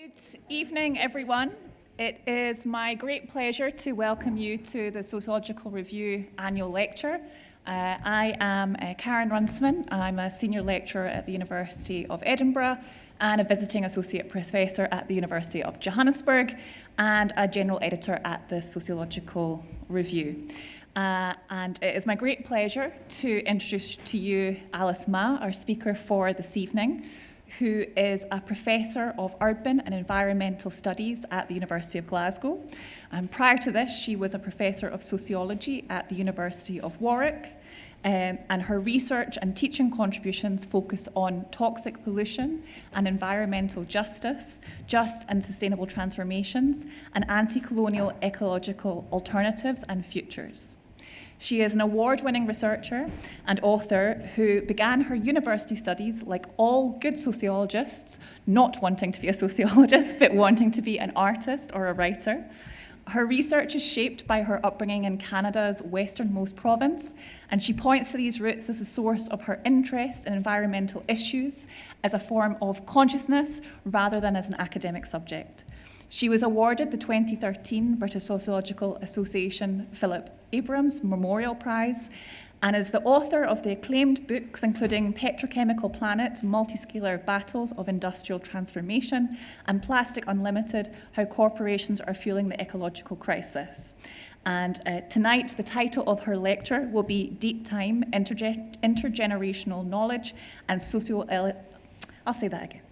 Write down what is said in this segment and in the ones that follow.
Good evening, everyone. It is my great pleasure to welcome you to the Sociological Review Annual Lecture. I am Carin Runciman. I'm a senior lecturer at the University of Edinburgh and a visiting associate professor at the University of Johannesburg and a general editor at the Sociological Review. And it is my great pleasure to introduce to you Alice Mah, our speaker for this evening, who is a professor of urban and environmental studies at the University of Glasgow. And prior to this, she was a professor of sociology at the University of Warwick. And her research and teaching contributions focus on toxic pollution and environmental justice, just and sustainable transformations, and anti-colonial ecological alternatives and futures. She is an award-winning researcher and author who began her university studies, like all good sociologists, not wanting to be a sociologist, but wanting to be an artist or a writer. Her research is shaped by her upbringing in Canada's westernmost province, and she points to these roots as a source of her interest in environmental issues as a form of consciousness rather than as an academic subject. She was awarded the 2013 British Sociological Association Philip Abrams Memorial Prize and is the author of the acclaimed books including Petrochemical Planet, Multiscalar Battles of Industrial Transformation, and Plastic Unlimited, How Corporations Are Fueling the Ecological Crisis. And tonight, the title of her lecture will be Deep Time, Intergenerational Knowledge and I'll say that again.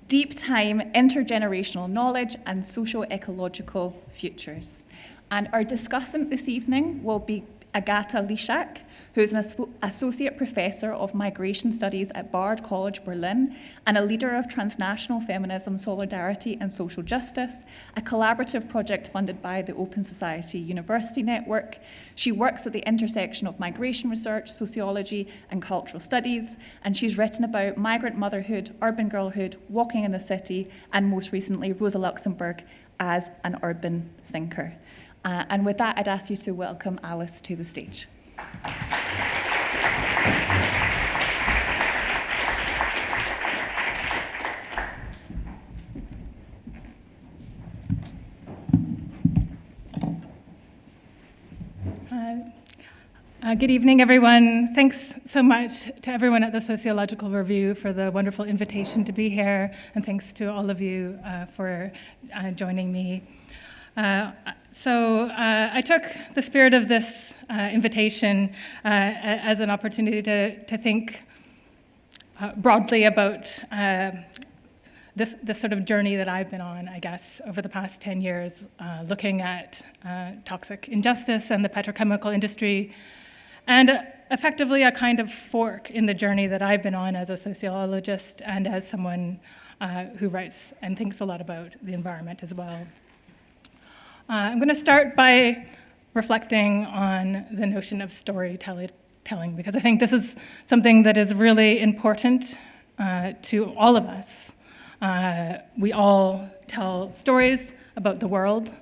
Deep Time, Intergenerational Knowledge and Socio-Ecological Futures. And our discussant this evening will be Agata Lisiak, who is an associate professor of migration studies at Bard College, Berlin, and a leader of transnational feminism, solidarity, and social justice, a collaborative project funded by the Open Society University Network. She works at the intersection of migration research, sociology, and cultural studies, and she's written about migrant motherhood, urban girlhood, walking in the city, and most recently, Rosa Luxemburg as an urban thinker. And with that, I'd ask you to welcome Alice to the stage. Good evening, everyone. Thanks so much to everyone at the Sociological Review for the wonderful invitation to be here, and thanks to all of you for joining me. So I took the spirit of this invitation as an opportunity to think broadly about this sort of journey that I've been on, I guess, over the past 10 years, looking at toxic injustice and the petrochemical industry, and effectively a kind of fork in the journey that I've been on as a sociologist and as someone who writes and thinks a lot about the environment as well. I'm going to start by reflecting on the notion of storytelling, because I think this is something that is really important to all of us. We all tell stories about the world.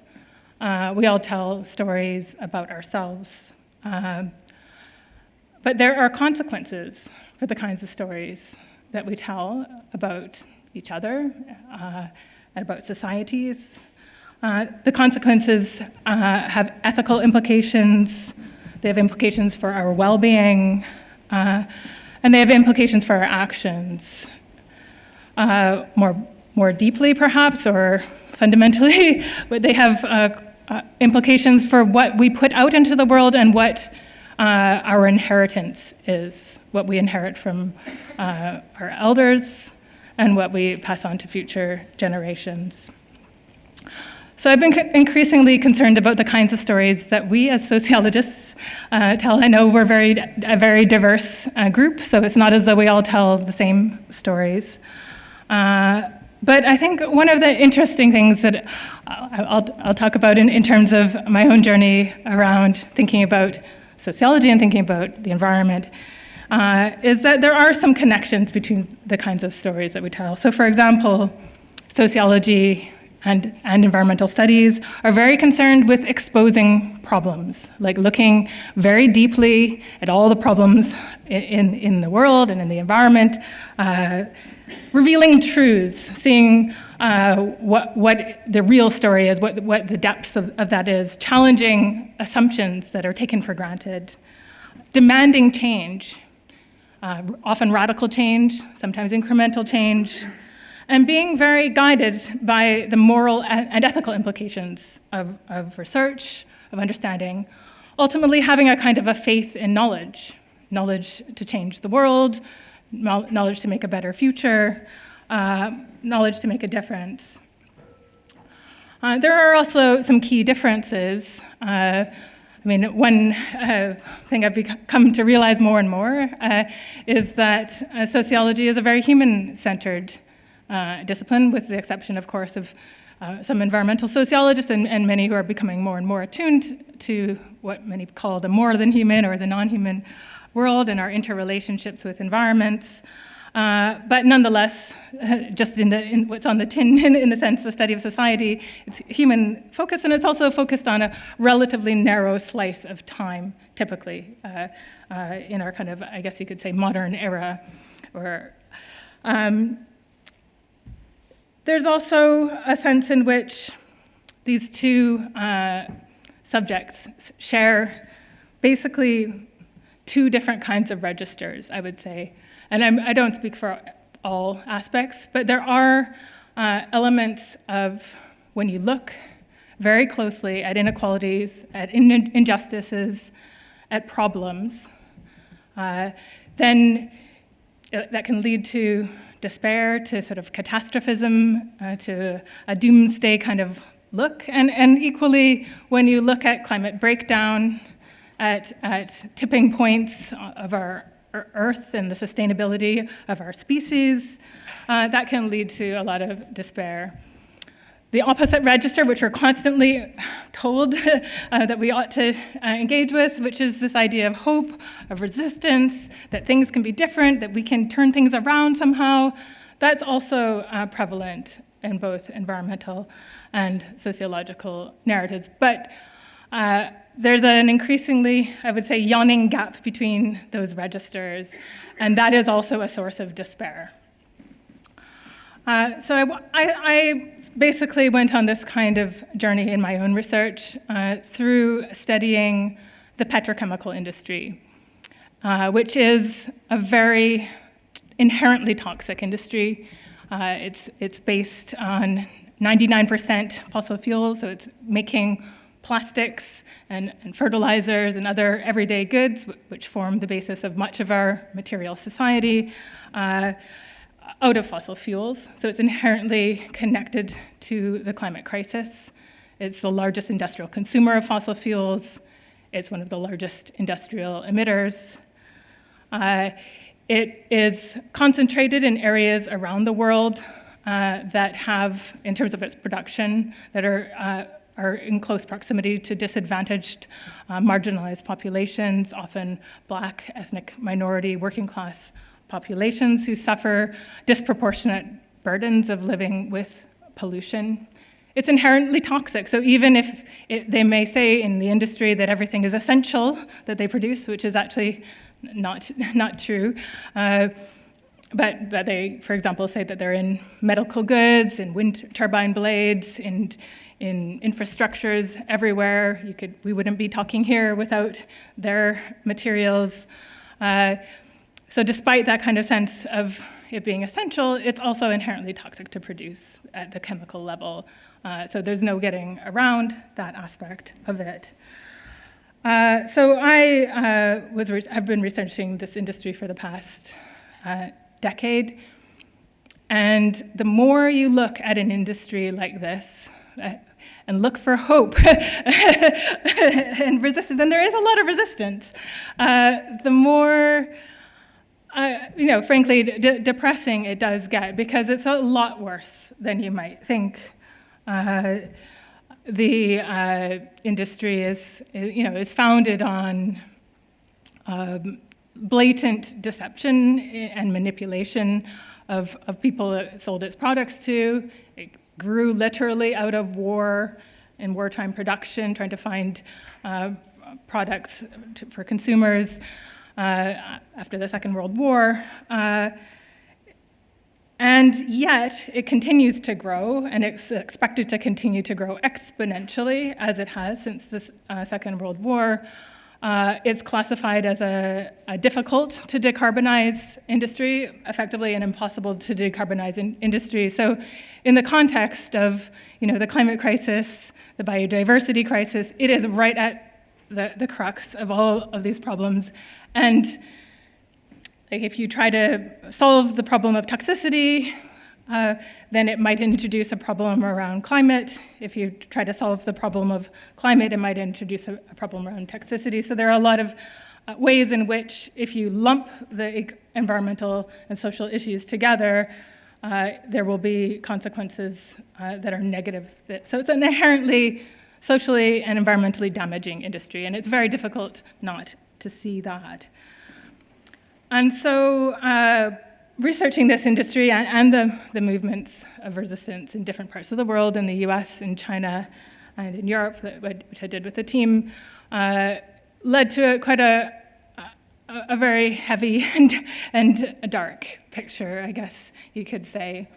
We all tell stories about ourselves. But there are consequences for the kinds of stories that we tell about each other and about societies. The consequences have ethical implications, they have implications for our well-being, and they have implications for our actions. More deeply, perhaps, or fundamentally, but they have implications for what we put out into the world and what our inheritance is, what we inherit from our elders and what we pass on to future generations. So I've been increasingly concerned about the kinds of stories that we as sociologists tell. I know we're a very diverse group, so it's not as though we all tell the same stories. But I think one of the interesting things that I'll talk about in terms of my own journey around thinking about sociology and thinking about the environment is that there are some connections between the kinds of stories that we tell. So for example, sociology and environmental studies are very concerned with exposing problems, like looking very deeply at all the problems in the world and in the environment, revealing truths, seeing what the real story is, what the depths of that is, challenging assumptions that are taken for granted, demanding change, often radical change, sometimes incremental change, and being very guided by the moral and ethical implications of research, of understanding, ultimately having a kind of a faith in knowledge to change the world, knowledge to make a better future, knowledge to make a difference. There are also some key differences. One thing I've come to realize more and more is that sociology is a very human-centered discipline, with the exception, of course, of some environmental sociologists and many who are becoming more and more attuned to what many call the more than human or the non-human world and our interrelationships with environments. But nonetheless, just in what's on the tin, in the sense, the study of society, it's human focused, and it's also focused on a relatively narrow slice of time, typically, in our kind of, I guess you could say, modern era. There's also a sense in which these two subjects share basically two different kinds of registers, I would say. And I don't speak for all aspects, but there are elements of, when you look very closely at inequalities, at injustices, at problems, then that can lead to despair, to sort of catastrophism, to a doomsday kind of look. And equally, when you look at climate breakdown, at tipping points of our Earth and the sustainability of our species, that can lead to a lot of despair. The opposite register, which we're constantly told that we ought to engage with, which is this idea of hope, of resistance, that things can be different, that we can turn things around somehow, that's also prevalent in both environmental and sociological narratives. But there's an increasingly, I would say, yawning gap between those registers, and that is also a source of despair. So I basically went on this kind of journey in my own research through studying the petrochemical industry, which is a very inherently toxic industry. It's based on 99% fossil fuels, so it's making plastics and fertilizers and other everyday goods, which form the basis of much of our material society, out of fossil fuels. So it's inherently connected to the climate crisis. It's the largest industrial consumer of fossil fuels. It's one of the largest industrial emitters. It is concentrated in areas around the world that have, in terms of its production, that are in close proximity to disadvantaged, marginalized populations, often Black, ethnic minority, working class populations who suffer disproportionate burdens of living with pollution. It's inherently toxic, so even if they may say in the industry that everything is essential that they produce, which is actually not true, but they, for example, say that they're in medical goods, in wind turbine blades, in infrastructures everywhere. We wouldn't be talking here without their materials. So despite that kind of sense of it being essential, it's also inherently toxic to produce at the chemical level. So there's no getting around that aspect of it. So I have been researching this industry for the past decade. And the more you look at an industry like this, and look for hope and resistance, and there is a lot of resistance, the more, frankly, depressing it does get, because it's a lot worse than you might think. The industry is founded on blatant deception and manipulation of people it sold its products to. It grew literally out of war and wartime production, trying to find products for consumers after the Second World War. And yet, it continues to grow, and it's expected to continue to grow exponentially, as it has since the Second World War. It's classified as a difficult to decarbonize industry, effectively an impossible to decarbonize industry. So in the context of the climate crisis, the biodiversity crisis, it is right at the crux of all of these problems. And if you try to solve the problem of toxicity, then it might introduce a problem around climate. If you try to solve the problem of climate, it might introduce a problem around toxicity. So there are a lot of ways in which, if you lump the environmental and social issues together, there will be consequences that are negative. So it's an inherently socially and environmentally damaging industry, and it's very difficult not to see that. And so researching this industry and the movements of resistance in different parts of the world, in the US, in China, and in Europe, which I did with the team, led to quite a very heavy and a dark picture, I guess you could say.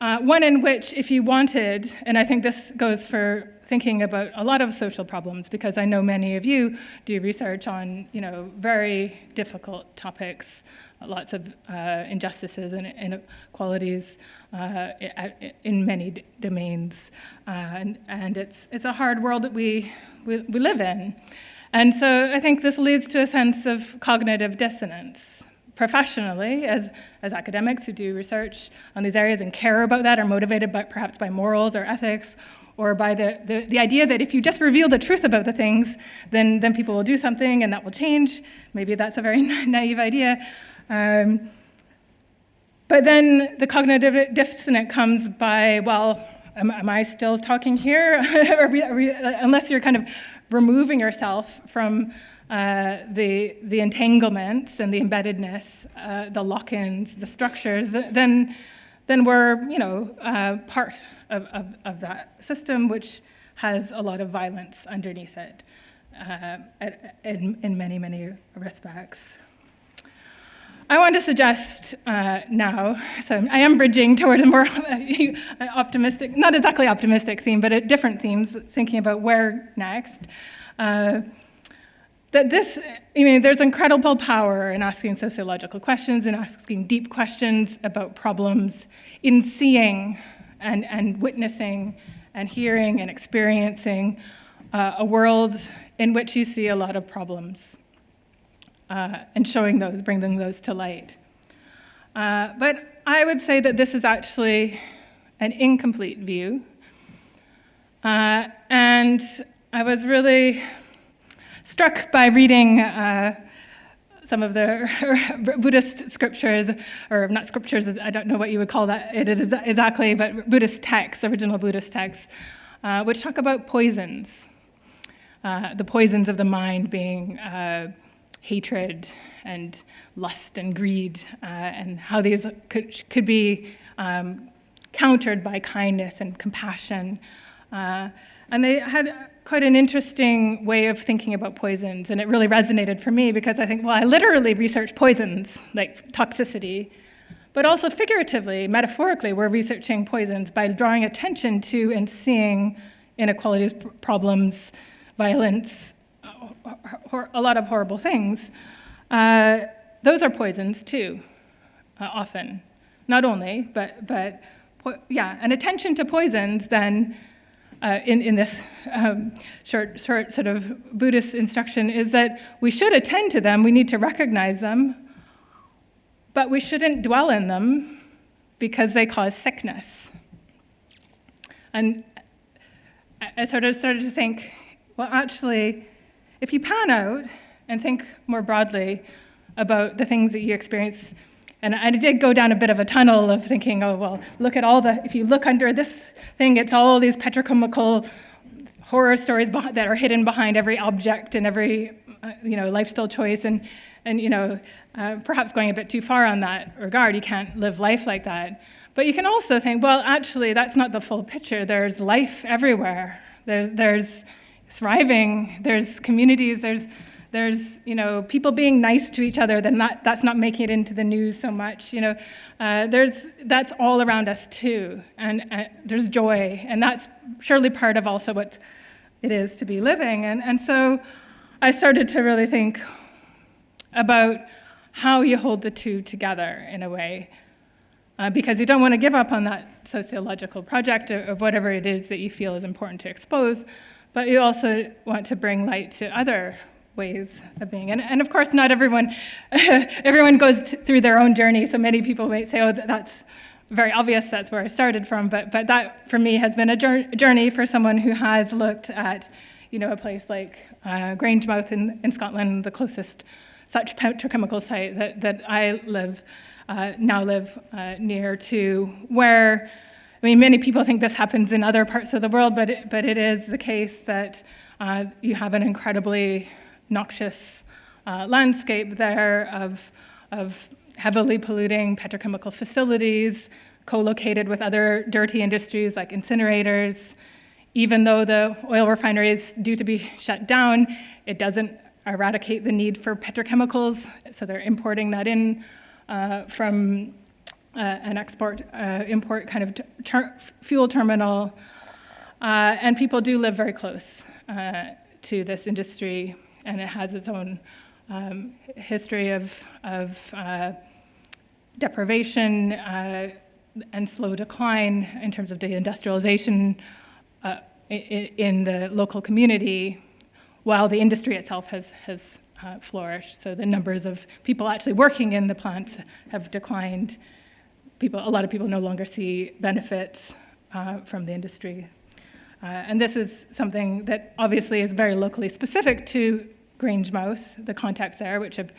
One in which, if you wanted, and I think this goes for thinking about a lot of social problems, because I know many of you do research on very difficult topics, lots of injustices and inequalities in many domains, and it's a hard world that we live in. And so I think this leads to a sense of cognitive dissonance. Professionally, as academics who do research on these areas and care about that, are motivated perhaps by morals or ethics, or by the idea that if you just reveal the truth about the things, then people will do something and that will change. Maybe that's a very naive idea. But then the cognitive dissonance comes by, well, am I still talking here? Unless you're kind of removing yourself from the entanglements and the embeddedness, the lock-ins, the structures, then we're part of that system, which has a lot of violence underneath it in many, many respects. I want to suggest now, so I am bridging towards a more optimistic, not exactly optimistic theme, but at different themes, thinking about where next. That there's incredible power in asking sociological questions and asking deep questions about problems, in seeing and witnessing and hearing and experiencing a world in which you see a lot of problems. And showing those, bringing those to light. But I would say that this is actually an incomplete view. And I was really struck by reading some of the Buddhist scriptures, or not scriptures, I don't know what you would call that it is exactly, but Buddhist texts, original Buddhist texts, which talk about poisons. The poisons of the mind being hatred and lust and greed, and how these could be countered by kindness and compassion. And they had quite an interesting way of thinking about poisons, and it really resonated for me because I think, well, I literally research poisons, like toxicity, but also figuratively, metaphorically, we're researching poisons by drawing attention to and seeing inequalities, problems, violence, a lot of horrible things. Those are poisons too, often. Not only, but yeah, and attention to poisons then in this short sort of Buddhist instruction is that we should attend to them, we need to recognize them, but we shouldn't dwell in them because they cause sickness. And I sort of started to think, well, actually, if you pan out and think more broadly about the things that you experience, and I did go down a bit of a tunnel of thinking, oh, well, look at if you look under this thing, it's all these petrochemical horror stories that are hidden behind every object and every, lifestyle choice, and perhaps going a bit too far on that regard, you can't live life like that. But you can also think, well, actually, that's not the full picture. There's life everywhere. There's thriving, there's communities, there's there's people being nice to each other, then that's not making it into the news so much. That's all around us too, and there's joy, and that's surely part of also what it is to be living. And so I started to really think about how you hold the two together in a way, because you don't want to give up on that sociological project of whatever it is that you feel is important to expose, but you also want to bring light to other ways of being. And of course, not everyone goes through their own journey, so many people might say, oh, that's very obvious, that's where I started from, but that for me has been a journey for someone who has looked at a place like Grangemouth in Scotland, the closest such petrochemical site that I now live near to, where many people think this happens in other parts of the world, but it is the case that you have an incredibly noxious landscape there of heavily polluting petrochemical facilities, co-located with other dirty industries like incinerators. Even though the oil refinery is due to be shut down, it doesn't eradicate the need for petrochemicals, so they're importing that in from an import kind of fuel terminal, and people do live very close to this industry, and it has its own history of deprivation and slow decline in terms of deindustrialization in the local community, while the industry itself has flourished. So the numbers of people actually working in the plants have declined. A lot of people no longer see benefits from the industry. And this is something that obviously is very locally specific to Grangemouth, the context there, which I've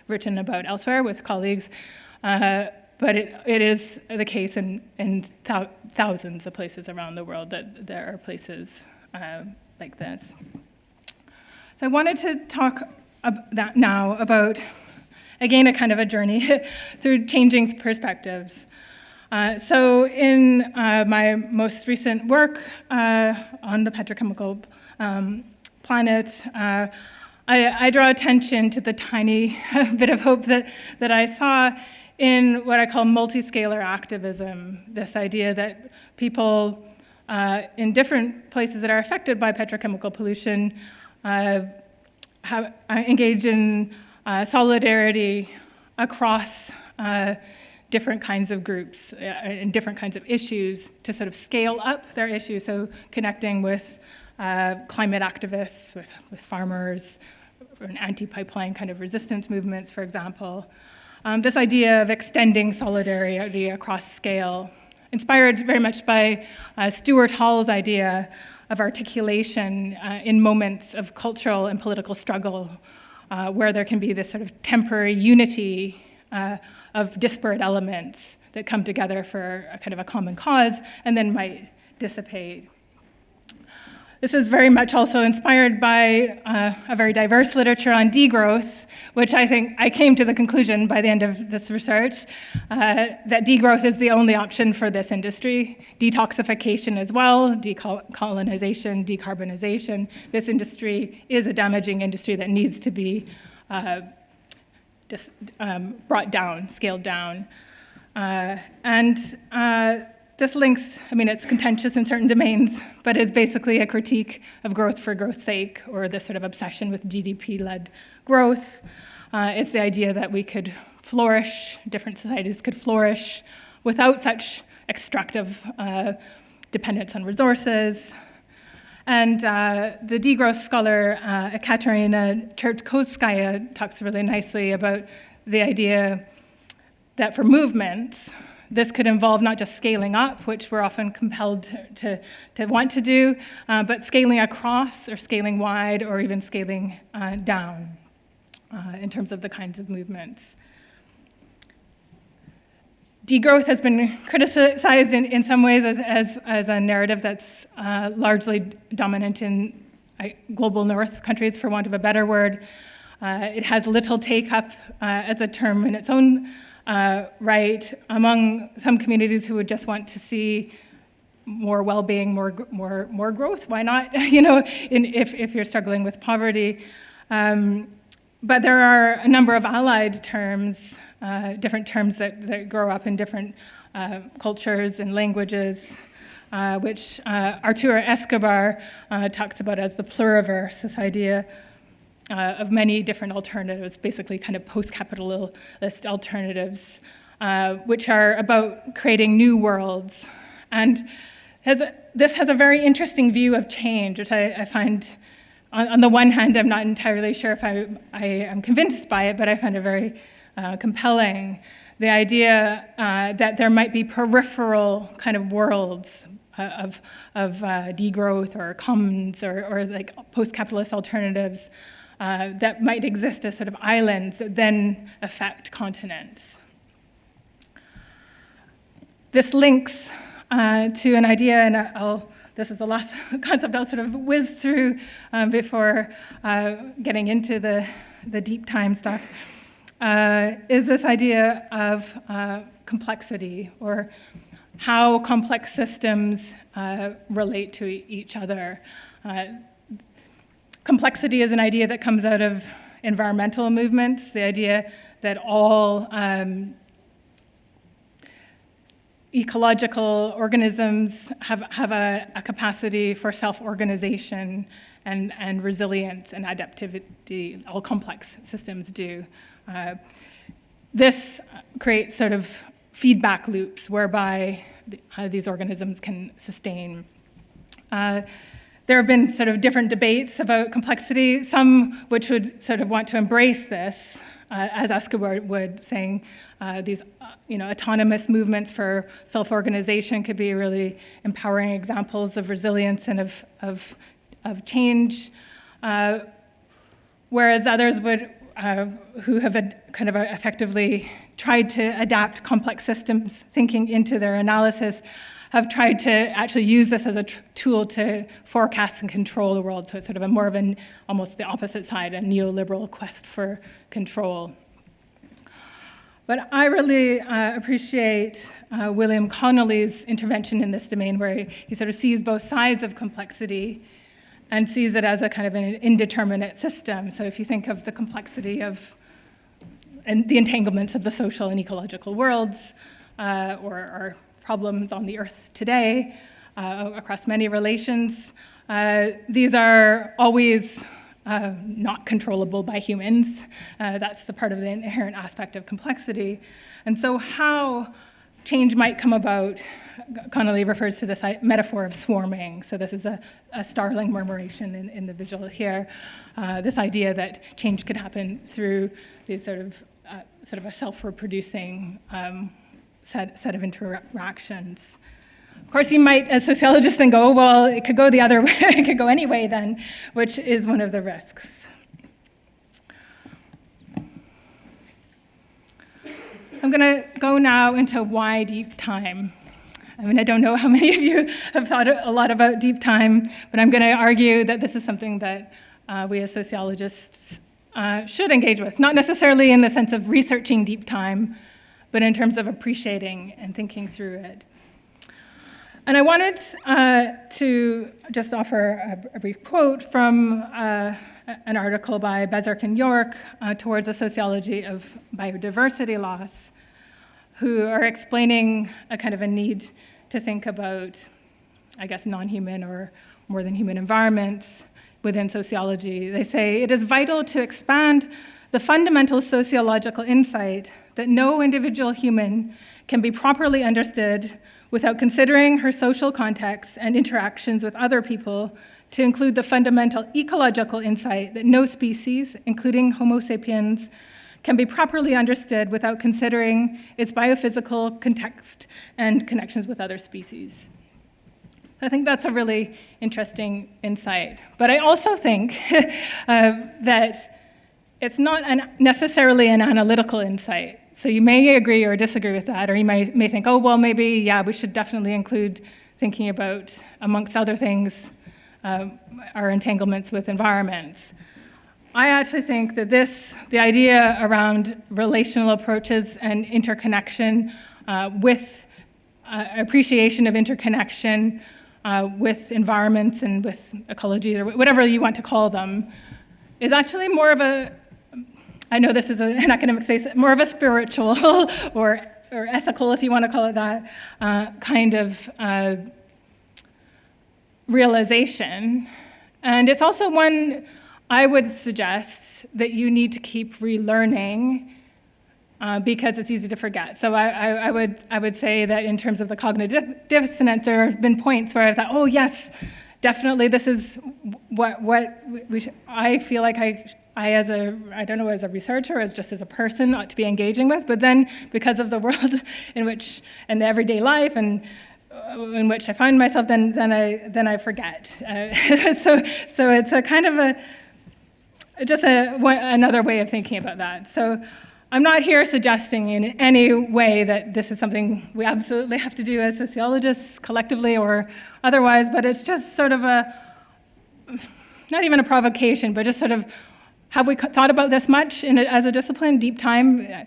written about elsewhere with colleagues. But it is the case in thousands of places around the world that there are places like this. So I wanted to talk about, again, a kind of a journey through changing perspectives. So in my most recent work on the petrochemical planet, I draw attention to the tiny bit of hope that I saw in what I call multiscalar activism, this idea that people in different places that are affected by petrochemical pollution engage in solidarity across different kinds of groups and different kinds of issues to sort of scale up their issues, so connecting with climate activists, with farmers, and anti-pipeline kind of resistance movements, for example. This idea of extending solidarity across scale, inspired very much by Stuart Hall's idea of articulation in moments of cultural and political struggle, where there can be this sort of temporary unity of disparate elements that come together for a kind of a common cause and then might dissipate. This is very much also inspired by a very diverse literature on degrowth, which I think I came to the conclusion by the end of this research that degrowth is the only option for this industry. Detoxification as well, decolonization, decarbonization. This industry is a damaging industry that needs to be brought down, scaled down. This links, it's contentious in certain domains, but is basically a critique of growth for growth's sake, or this sort of obsession with GDP-led growth. It's the idea that we could flourish, different societies could flourish without such extractive dependence on resources. And the degrowth scholar Katerina Chertkowskaya talks really nicely about the idea that for movements, this could involve not just scaling up, which we're often compelled to want to do, but scaling across or scaling wide or even scaling down in terms of the kinds of movements. Degrowth has been criticized in some ways as a narrative that's largely dominant in global north countries, for want of a better word. It has little take-up as a term in its own right among some communities who would just want to see more well-being, more growth. Why not? If you're struggling with poverty, But there are a number of allied terms, different terms that grow up in different cultures and languages, which Arturo Escobar talks about as the pluriverse, this idea of many different alternatives, basically kind of post-capitalist alternatives, which are about creating new worlds. And this has a very interesting view of change, which I find, on the one hand, I'm not entirely sure if I am convinced by it, but I find it very compelling. The idea that there might be peripheral kind of worlds of degrowth or commons or like post-capitalist alternatives that might exist as sort of islands that then affect continents. This links to an idea, and this is the last concept I'll sort of whiz through before getting into the deep time stuff, is this idea of complexity, or how complex systems relate to each other. Complexity is an idea that comes out of environmental movements, the idea that all ecological organisms have a capacity for self-organization and resilience and adaptivity. All complex systems do. This creates sort of feedback loops whereby these organisms can sustain. There have been sort of different debates about complexity, some which would sort of want to embrace this, as Escobar would, saying these autonomous movements for self-organization could be really empowering examples of resilience and of change, whereas others would, who have kind of effectively tried to adapt complex systems thinking into their analysis, have tried to actually use this as a tool to forecast and control the world. So it's sort of more of almost the opposite side, a neoliberal quest for control. But I really appreciate William Connolly's intervention in this domain, where he sort of sees both sides of complexity and sees it as a kind of an indeterminate system. So if you think of the complexity of and the entanglements of the social and ecological worlds, or problems on the earth today across many relations, these are always not controllable by humans. That's the part of the inherent aspect of complexity. And so how change might come about, Connolly refers to this metaphor of swarming. So this is a starling murmuration in the visual here. This idea that change could happen through these sort of a self-reproducing set of interactions. Of course, you might, as sociologists, then go, well, it could go the other way, it could go any way then, which is one of the risks. I'm going to go now into why deep time. I mean, I don't know how many of you have thought a lot about deep time, but I'm going to argue that this is something that we as sociologists should engage with, not necessarily in the sense of researching deep time, but in terms of appreciating and thinking through it. And I wanted to just offer a brief quote from an article by Bezark and York, Towards a Sociology of Biodiversity Loss, who are explaining a kind of a need to think about, I guess, non-human or more than human environments within sociology. They say, it is vital to expand the fundamental sociological insight that no individual human can be properly understood without considering her social context and interactions with other people, to include the fundamental ecological insight that no species, including Homo sapiens, can be properly understood without considering its biophysical context and connections with other species. I think that's a really interesting insight. But I also think that it's not necessarily an analytical insight. So you may agree or disagree with that, or you may think, oh, well, maybe, yeah, we should definitely include thinking about, amongst other things, our entanglements with environments. I actually think that the idea around relational approaches and interconnection with appreciation of interconnection with environments and with ecologies, or whatever you want to call them, is actually more of I know this is an academic space, more of a spiritual or ethical, if you want to call it that, kind of realization. And it's also one I would suggest that you need to keep relearning because it's easy to forget. So I would say that in terms of the cognitive dissonance, there have been points where I thought, oh yes, definitely this is what I feel like I as a researcher, as just as a person, ought to be engaging with. But then, because of the world in which, and the everyday life, and in which I find myself, then I forget. So it's a kind of another way of thinking about that. So I'm not here suggesting in any way that this is something we absolutely have to do as sociologists collectively or otherwise, but it's just sort of not even a provocation, but just sort of, have we thought about this much as a discipline, deep time?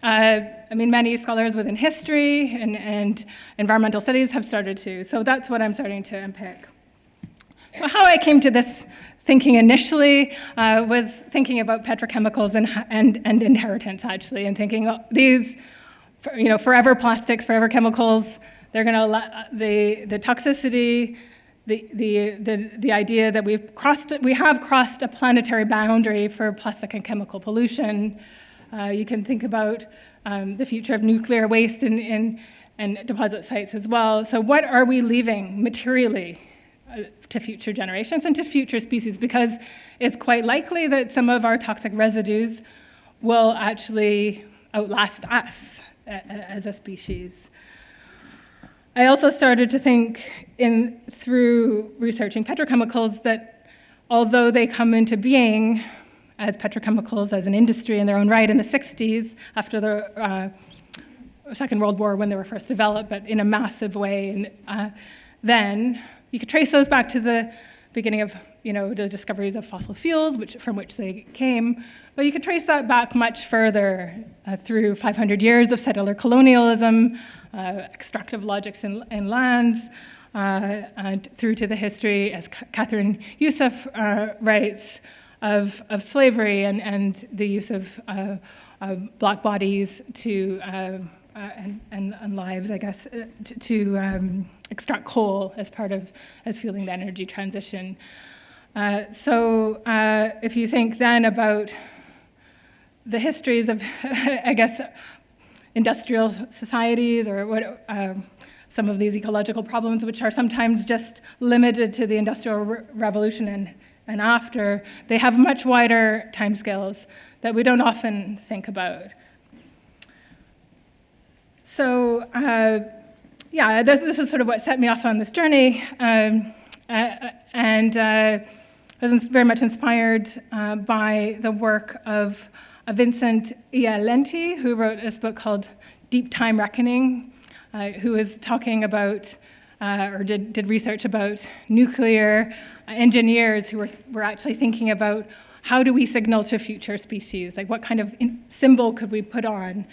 Many scholars within history and environmental studies have started to, so that's what I'm starting to unpick. So how I came to this thinking initially was thinking about petrochemicals and inheritance, actually, and thinking these, forever plastics, forever chemicals, they're going to, the toxicity, the idea that we have crossed a planetary boundary for plastic and chemical pollution. You can think about the future of nuclear waste and deposit sites as well. So what are we leaving materially to future generations and to future species? Because it's quite likely that some of our toxic residues will actually outlast us as a species. I also started to think through researching petrochemicals that although they come into being as petrochemicals as an industry in their own right in the 60s after the Second World War when they were first developed, but in a massive way, and then you could trace those back to the beginning of the discoveries of fossil fuels, from which they came, but you could trace that back much further through 500 years of settler colonialism, extractive logics in lands, through to the history, as Catherine Youssef writes, of slavery and the use of black bodies and lives, I guess, to extract coal as fueling the energy transition. So if you think then about the histories of, I guess, industrial societies or some of these ecological problems, which are sometimes just limited to the Industrial Revolution and after, they have much wider timescales that we don't often think about. So this is sort of what set me off on this journey, and I was very much inspired by the work of Vincent Ialenti, who wrote this book called Deep Time Reckoning, who was talking about, or did research about nuclear engineers who were actually thinking about how do we signal to future species? Like what kind of symbol could we put on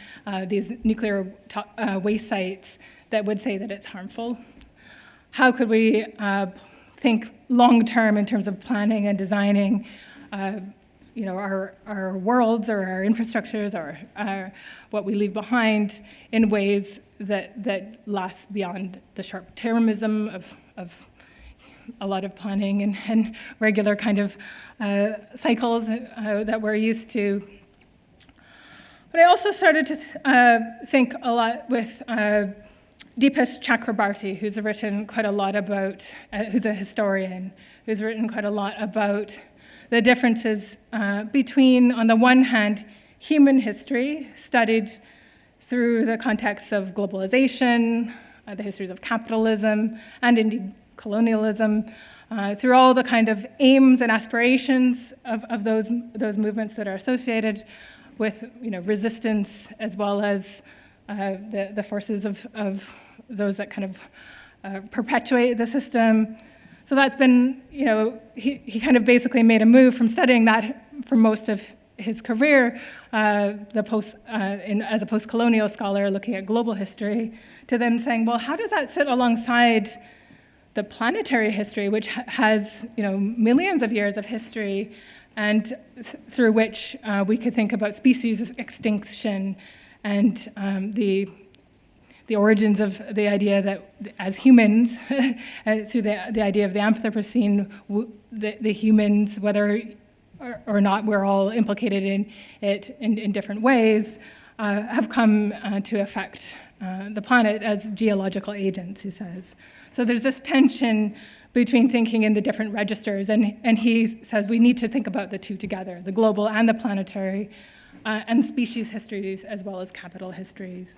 these nuclear waste sites that would say that it's harmful? How could we think long-term in terms of planning and designing our worlds or our infrastructures or what we leave behind in ways that last beyond the short-termism of a lot of planning and regular kind of cycles that we're used to. But I also started to think a lot with Deepesh Chakrabarty, who's written quite a lot about, who's a historian, who's written quite a lot about the differences between, on the one hand, human history studied through the context of globalization, the histories of capitalism, and indeed colonialism, through all the kind of aims and aspirations of those movements that are associated with resistance, as well as the forces of those that kind of perpetuate the system. So that's been, he kind of basically made a move from studying that for most of his career, as a post-colonial scholar looking at global history, to then saying, well, how does that sit alongside the planetary history, which has millions of years of history and through which we could think about species extinction and the origins of the idea that as humans, through the idea of the Anthropocene, the humans, whether or not we're all implicated in it in different ways, have come to affect the planet as geological agents, he says. So there's this tension between thinking in the different registers, and he says we need to think about the two together, the global and the planetary, and species histories as well as capital histories.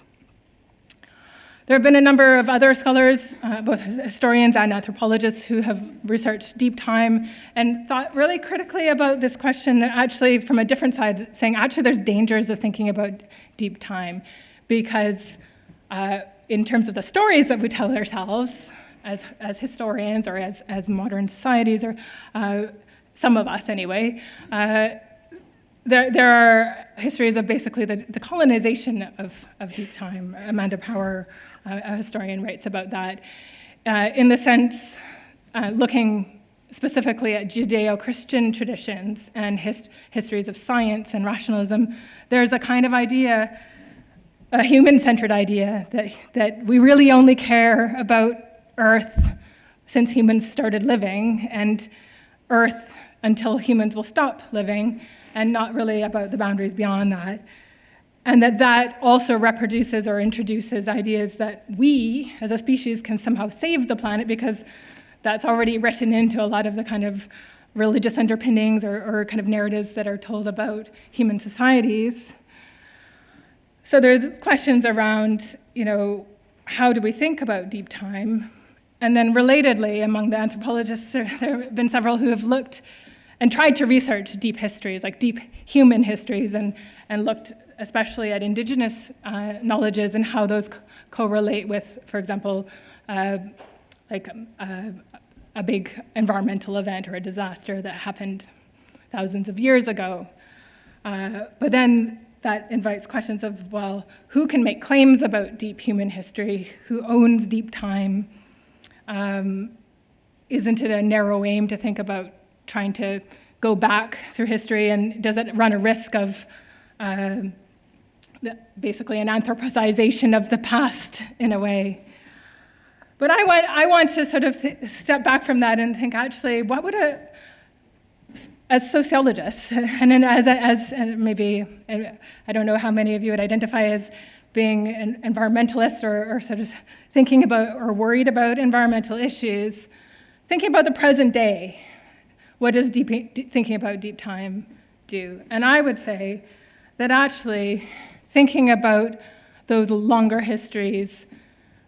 There have been a number of other scholars, both historians and anthropologists, who have researched deep time and thought really critically about this question, actually from a different side, saying actually there's dangers of thinking about deep time, because in terms of the stories that we tell ourselves as historians or as modern societies, or some of us anyway, there are histories of basically the colonization of deep time. Amanda Power, a historian, writes about that in the sense, looking specifically at Judeo-Christian traditions and histories of science and rationalism. There's a kind of idea, a human-centered idea, that we really only care about Earth since humans started living, and Earth until humans will stop living, and not really about the boundaries beyond that. And that also reproduces or introduces ideas that we, as a species, can somehow save the planet, because that's already written into a lot of the kind of religious underpinnings or kind of narratives that are told about human societies. So there's questions around, how do we think about deep time? And then relatedly, among the anthropologists, there have been several who have looked and tried to research deep histories, like deep human histories, and looked especially at indigenous knowledges and how those correlate with, for example, a big environmental event or a disaster that happened thousands of years ago. But then that invites questions of, well, who can make claims about deep human history? Who owns deep time? Isn't it a narrow aim to think about trying to go back through history, and does it run a risk of basically an anthropocization of the past in a way? But I want to sort of step back from that and think, actually, what would as sociologists, and as maybe, I don't know how many of you would identify as being an environmentalist or sort of thinking about or worried about environmental issues, thinking about the present day, what does thinking about deep time do? And I would say that actually thinking about those longer histories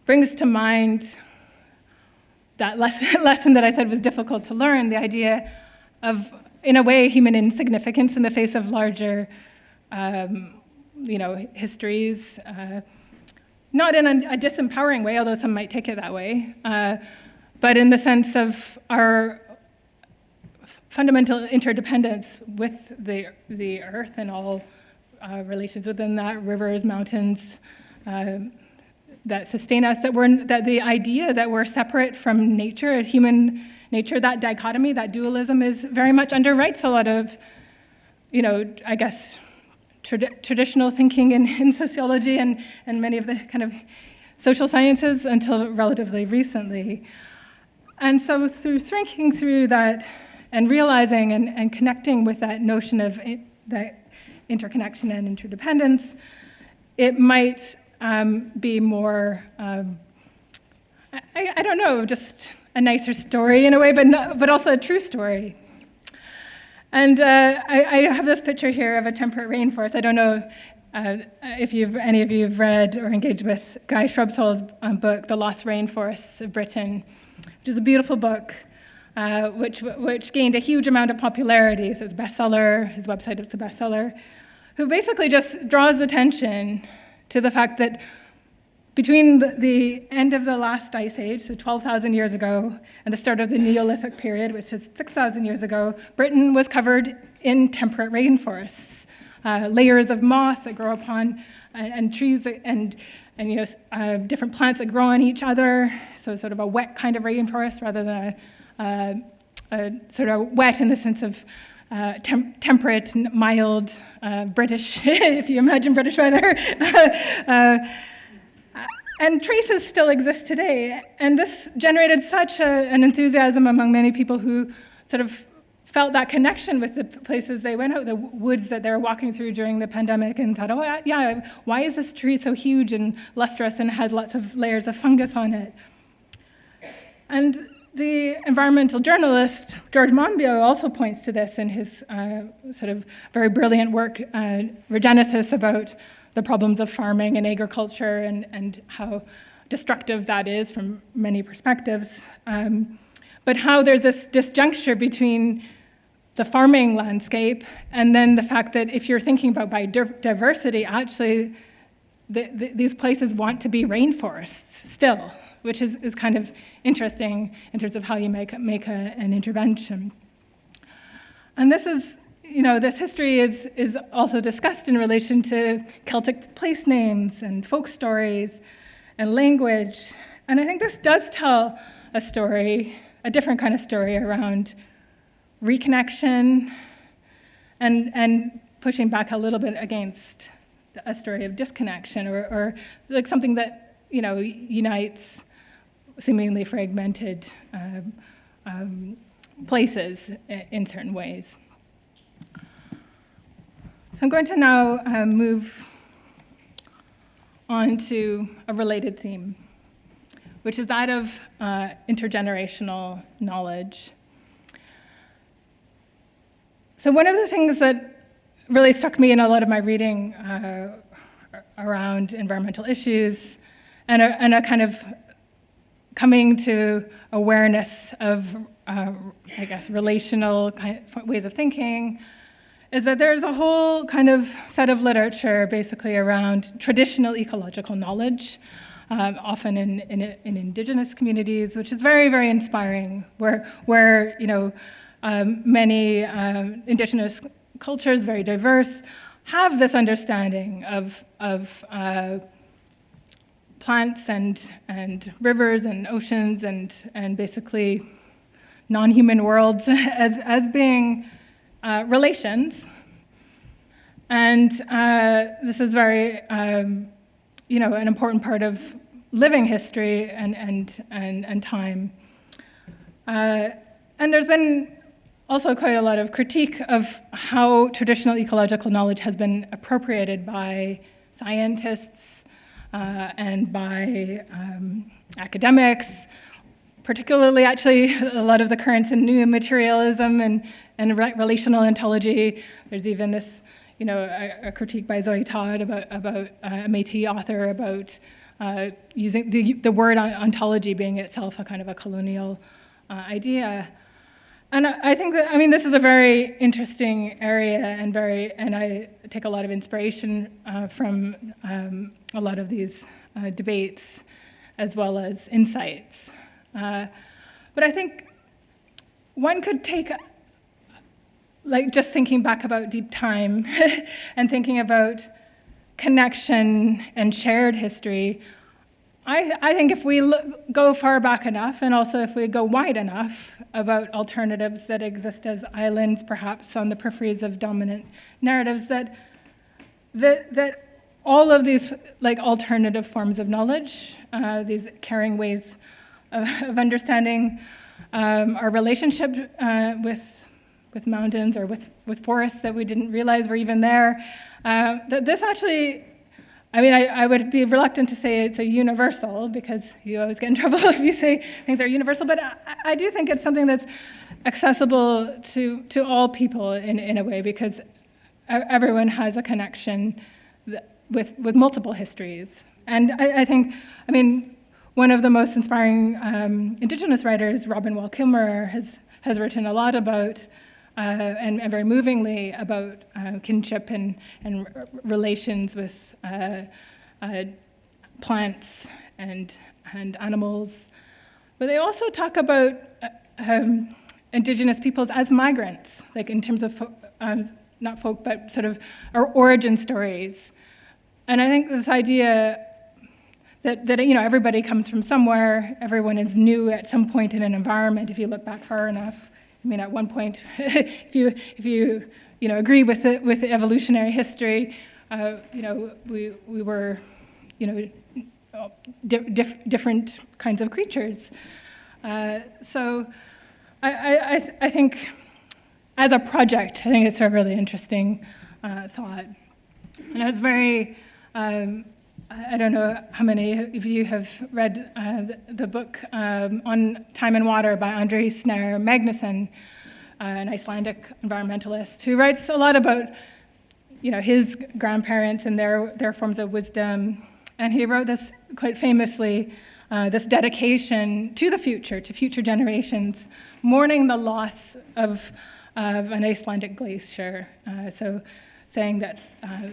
brings to mind that lesson that I said was difficult to learn, the idea of, in a way, human insignificance in the face of larger histories, not in a disempowering way, although some might take it that way, but in the sense of our fundamental interdependence with the earth and all relations within that, rivers, mountains, that sustain us, that the idea that we're separate from nature, human nature, that dichotomy, that dualism is very much underwrites a lot of, I guess, traditional thinking in sociology and many of the kind of social sciences until relatively recently. And so through thinking through that and realizing and connecting with that notion of that interconnection and interdependence, it might be more, I don't know, just a nicer story in a way, but also a true story. And I have this picture here of a temperate rainforest. I don't know if any of you have read or engaged with Guy Shrubsole's book, The Lost Rainforests of Britain, which is a beautiful book, which gained a huge amount of popularity. So it's a bestseller, his website is a bestseller, who basically just draws attention to the fact that between the end of the last ice age, so 12,000 years ago, and the start of the Neolithic period, which is 6,000 years ago, Britain was covered in temperate rainforests, layers of moss that grow upon, and trees and different plants that grow on each other, so sort of a wet kind of rainforest rather than a sort of wet in the sense of temperate, mild, British, if you imagine British weather. And traces still exist today. And this generated such an enthusiasm among many people who sort of felt that connection with the places they went out, the woods that they were walking through during the pandemic, and thought, oh yeah, why is this tree so huge and lustrous and has lots of layers of fungus on it? And the environmental journalist George Monbiot also points to this in his sort of very brilliant work, Regenesis, about the problems of farming and agriculture and how destructive that is from many perspectives. But how there's this disjuncture between the farming landscape and then the fact that if you're thinking about biodiversity, actually these places want to be rainforests still, which is kind of interesting in terms of how you make an intervention. And this is, this history is also discussed in relation to Celtic place names and folk stories and language. And I think this does tell a story, a different kind of story around reconnection and pushing back a little bit against a story of disconnection or like something that, unites seemingly fragmented places in certain ways. So I'm going to now move on to a related theme, which is that of intergenerational knowledge. So one of the things that really struck me in a lot of my reading around environmental issues and a kind of coming to awareness of, relational ways of thinking, is that there's a whole kind of set of literature basically around traditional ecological knowledge, often in indigenous communities, which is very, very inspiring, where many indigenous cultures, very diverse, have this understanding of plants and rivers and oceans and basically non-human worlds as being relations. And this is very, an important part of living history and time. And there's been also quite a lot of critique of how traditional ecological knowledge has been appropriated by scientists and by academics, particularly actually a lot of the currents in new materialism and relational ontology. There's even this, a critique by Zoe Todd about a Métis author about using the word ontology being itself a kind of a colonial idea. And I think that, this is a very interesting area and I take a lot of inspiration from a lot of these debates as well as insights. But I think one could take, just thinking back about deep time and thinking about connection and shared history, I think if we go far back enough, and also if we go wide enough about alternatives that exist as islands, perhaps on the peripheries of dominant narratives, that all of these alternative forms of knowledge, these caring ways of understanding our relationship with mountains or with forests that we didn't realize were even there, that this actually, I would be reluctant to say it's a universal, because you always get in trouble if you say things are universal, but I do think it's something that's accessible to all people in a way, because everyone has a connection with multiple histories. And I think, one of the most inspiring Indigenous writers, Robin Wall Kimmerer, has written a lot about, and very movingly about kinship and relations with plants and animals. But they also talk about Indigenous peoples as migrants, in terms of not folk, but sort of our origin stories. And I think this idea that everybody comes from somewhere, everyone is new at some point in an environment, if you look back far enough I mean, at one point, if you agree with the evolutionary history, we were, different kinds of creatures. So I think, as a project, I think it's a really interesting thought, and it's very. I don't know how many of you have read the book on Time and Water by Andri Snær Magnusson, an Icelandic environmentalist who writes a lot about his grandparents and their forms of wisdom. And he wrote this quite famously, this dedication to the future, to future generations, mourning the loss of an Icelandic glacier. So saying that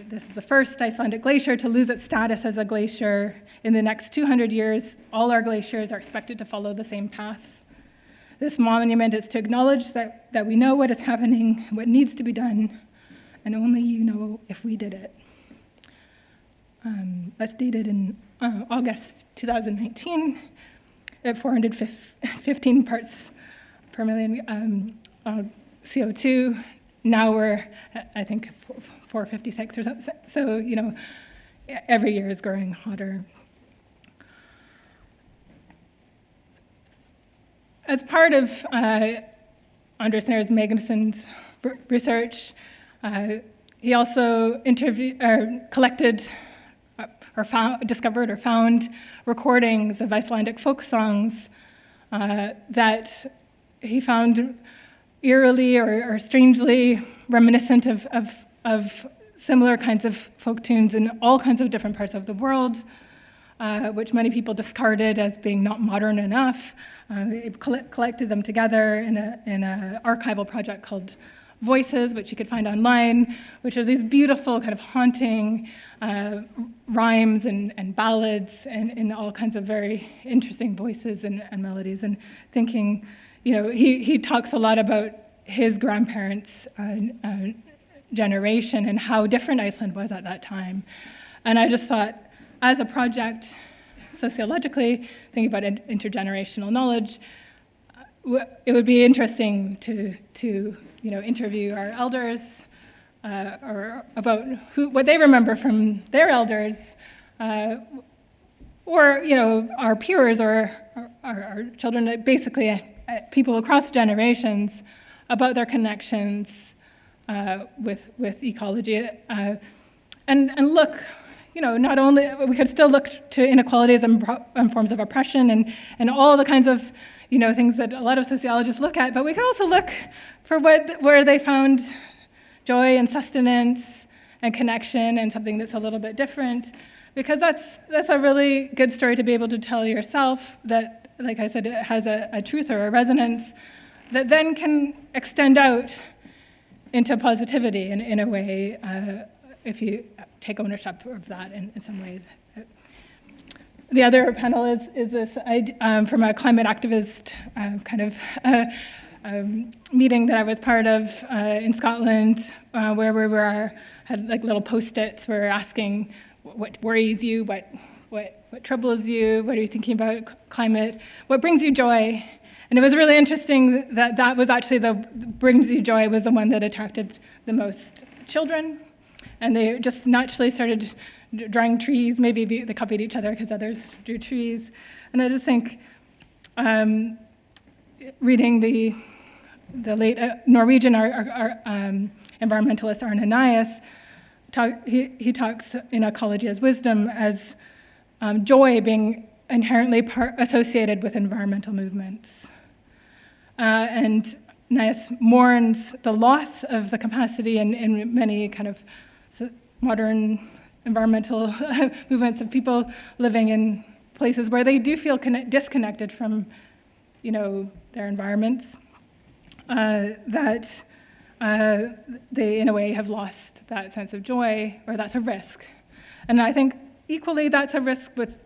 this is the first Icelandic glacier to lose its status as a glacier. In the next 200 years, all our glaciers are expected to follow the same path. This monument is to acknowledge that we know what is happening, what needs to be done, and only you know if we did it. That's dated in August 2019 at 415 parts per million CO2. Now we're, I think, 456 or something. So, every year is growing hotter. As part of Andri Snær Magnusson's research, he also collected discovered or found recordings of Icelandic folk songs that he found eerily or strangely reminiscent of similar kinds of folk tunes in all kinds of different parts of the world, which many people discarded as being not modern enough. They collected them together in an archival project called Voices, which you could find online, which are these beautiful kind of haunting rhymes and ballads and in all kinds of very interesting voices and melodies. And thinking, he talks a lot about his grandparents' generation and how different Iceland was at that time. And I just thought, as a project, sociologically, thinking about intergenerational knowledge, it would be interesting to interview our elders or about what they remember from their elders, or our peers or our children, basically people across generations, about their connections with ecology, and look. Not only we could still look to inequalities and forms of oppression and all the kinds of things that a lot of sociologists look at, but we could also look for where they found joy and sustenance and connection and something that's a little bit different, because that's a really good story to be able to tell yourself that, like I said, it has a truth or a resonance that then can extend out into positivity in a way if you take ownership of that in some ways. The other panel is this from a climate activist meeting that I was part of in Scotland, where we had like little post-its. We were asking what worries you, what troubles you, what are you thinking about climate, what brings you joy. And it was really interesting that was actually the brings you joy was the one that attracted the most children. And they just naturally started drawing trees. Maybe they copied each other because others drew trees. And I just think reading the late Norwegian environmentalist Arne Nias, he talks in Ecology as Wisdom as joy being inherently associated with environmental movements. And Nias mourns the loss of the capacity in many kind of modern environmental movements of people living in places where they do feel disconnected from, their environments, that they, in a way, have lost that sense of joy, or that's a risk. And I think equally that's a risk with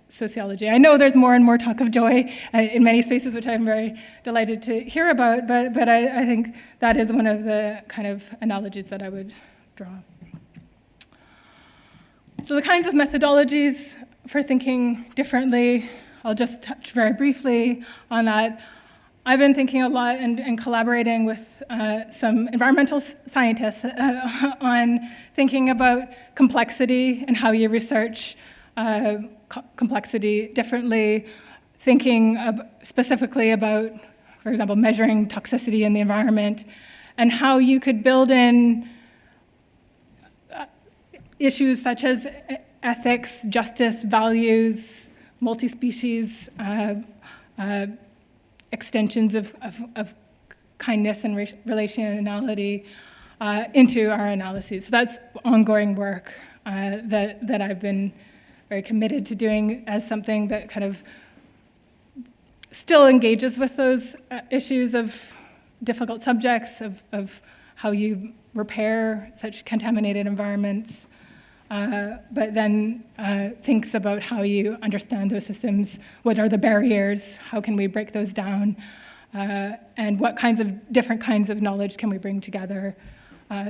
sociology. I know there's more and more talk of joy in many spaces, which I'm very delighted to hear about, but I think that is one of the kind of analogies that I would draw. So the kinds of methodologies for thinking differently, I'll just touch very briefly on that. I've been thinking a lot and collaborating with some environmental scientists on thinking about complexity and how you research complexity differently, thinking specifically about, for example, measuring toxicity in the environment, and how you could build in issues such as ethics, justice, values, multi-species, extensions of kindness and relationality into our analyses. So that's ongoing work that I've been very committed to doing as something that kind of still engages with those issues of difficult subjects, of how you repair such contaminated environments, but then thinks about how you understand those systems, what are the barriers, how can we break those down, and what different kinds of knowledge can we bring together.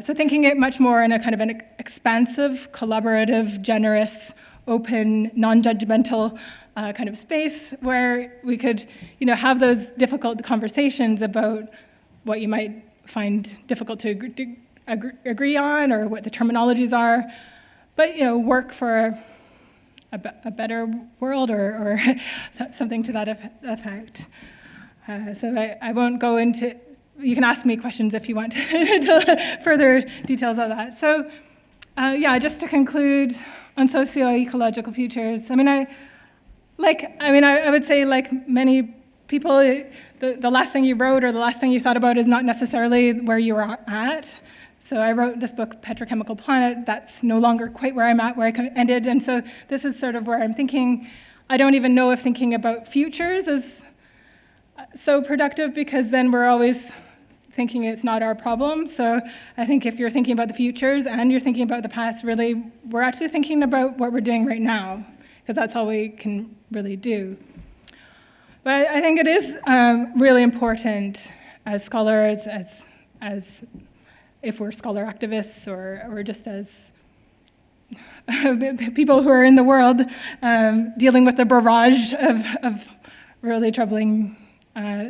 So thinking it much more in a kind of an expansive, collaborative, generous, open, non-judgmental kind of space where we could, have those difficult conversations about what you might find difficult to agree on or what the terminologies are, but work for a better world or something to that effect. So I won't go into. You can ask me questions if you want to further details of that. So just to conclude on socio-ecological futures. I would say like many people, the last thing you wrote or the last thing you thought about is not necessarily where you are at. So I wrote this book, Petrochemical Planet. That's no longer quite where I'm at, where I ended. And so this is sort of where I'm thinking. I don't even know if thinking about futures is so productive, because then we're always thinking it's not our problem. So I think if you're thinking about the futures and you're thinking about the past, really, we're actually thinking about what we're doing right now, because that's all we can really do. But I think it is really important as scholars, as if we're scholar activists or just as people who are in the world dealing with the barrage of really troubling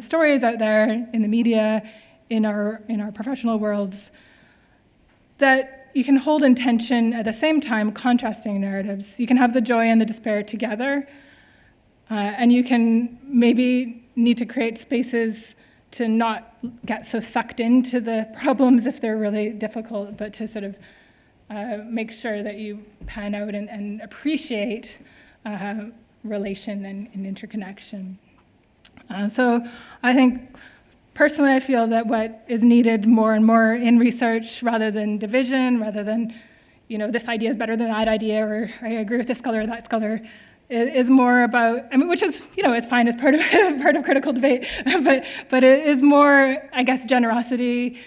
stories out there in the media, in our professional worlds, that you can hold in tension at the same time contrasting narratives. You can have the joy and the despair together, and you can maybe need to create spaces to not get so sucked into the problems if they're really difficult, but to sort of make sure that you pan out and appreciate relation and interconnection. So I think, personally, I feel that what is needed more and more in research, rather than division, rather than, this idea is better than that idea, or I agree with this scholar or that scholar, is more about, which is, it's fine as part of critical debate, but it is more, I guess, generosity,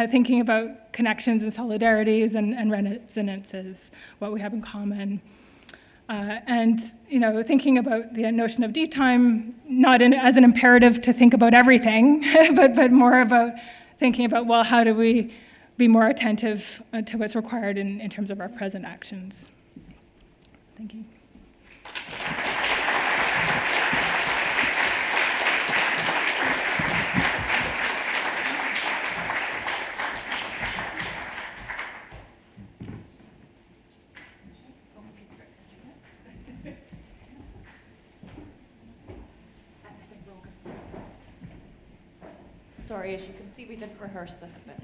thinking about connections and solidarities and resonances, what we have in common. And thinking about the notion of deep time, not as an imperative to think about everything, but more about thinking about, well, how do we be more attentive to what's required in terms of our present actions. Thank you. Sorry, as you can see, we didn't rehearse this bit.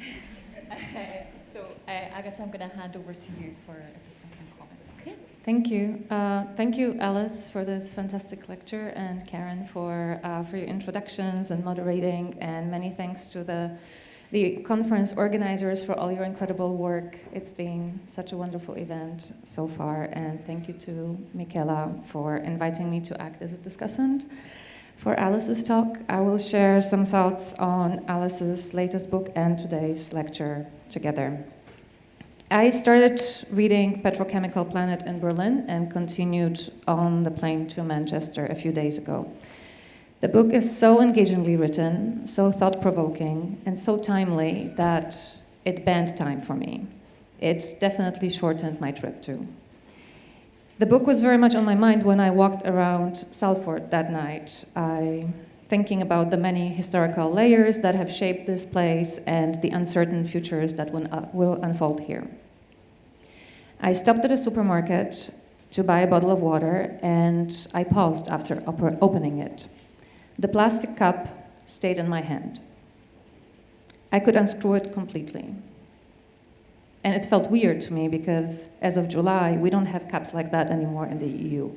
So, Agata, I'm going to hand over to you for discussing comments. Yeah. Thank you. Thank you, Alice, for this fantastic lecture, and Carin for your introductions and moderating, and many thanks to the conference organizers for all your incredible work. It's been such a wonderful event so far, and thank you to Michaela for inviting me to act as a discussant. For Alice's talk, I will share some thoughts on Alice's latest book and today's lecture together. I started reading Petrochemical Planet in Berlin and continued on the plane to Manchester a few days ago. The book is so engagingly written, so thought-provoking, and so timely that it banned time for me. It definitely shortened my trip too. The book was very much on my mind when I walked around Salford that night. I thinking about the many historical layers that have shaped this place and the uncertain futures that will unfold here. I stopped at a supermarket to buy a bottle of water, and I paused after opening it. The plastic cup stayed in my hand. I could unscrew it completely. And it felt weird to me because as of July, we don't have cups like that anymore in the EU.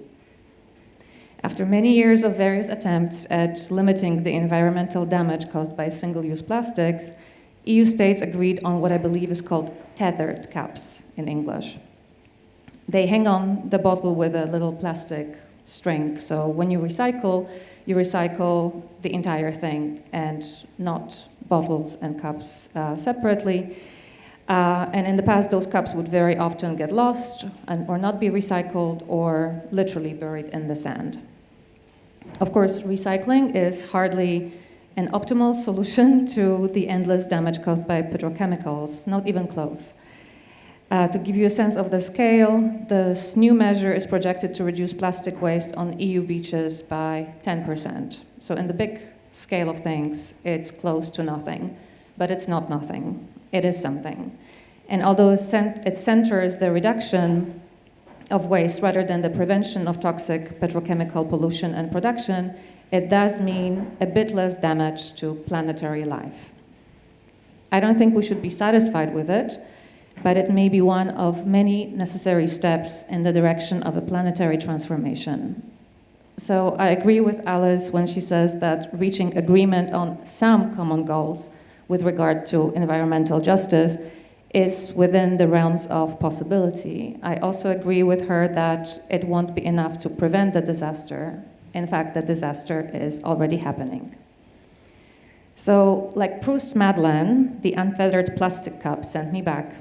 After many years of various attempts at limiting the environmental damage caused by single-use plastics, EU states agreed on what I believe is called tethered cups in English. They hang on the bottle with a little plastic string, so when you recycle the entire thing and not bottles and cups separately. And in the past, those cups would very often get lost or not be recycled or literally buried in the sand. Of course, recycling is hardly an optimal solution to the endless damage caused by petrochemicals, not even close. To give you a sense of the scale, this new measure is projected to reduce plastic waste on EU beaches by 10%. So in the big scale of things, it's close to nothing, but it's not nothing. It is something. And although it centers the reduction of waste rather than the prevention of toxic petrochemical pollution and production, it does mean a bit less damage to planetary life. I don't think we should be satisfied with it, but it may be one of many necessary steps in the direction of a planetary transformation. So I agree with Alice when she says that reaching agreement on some common goals with regard to environmental justice is within the realms of possibility. I also agree with her that it won't be enough to prevent the disaster. In fact, the disaster is already happening. So, like Proust's Madeleine, the untethered plastic cup sent me back,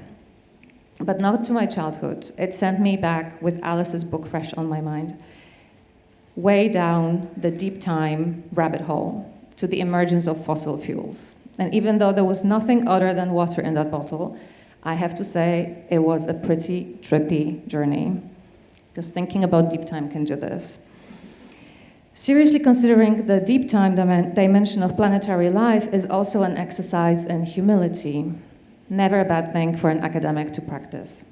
but not to my childhood. It sent me back with Alice's book fresh on my mind, way down the deep time rabbit hole to the emergence of fossil fuels. And even though there was nothing other than water in that bottle, I have to say it was a pretty trippy journey, because thinking about deep time can do this. Seriously considering the deep time dimension of planetary life is also an exercise in humility. Never a bad thing for an academic to practice.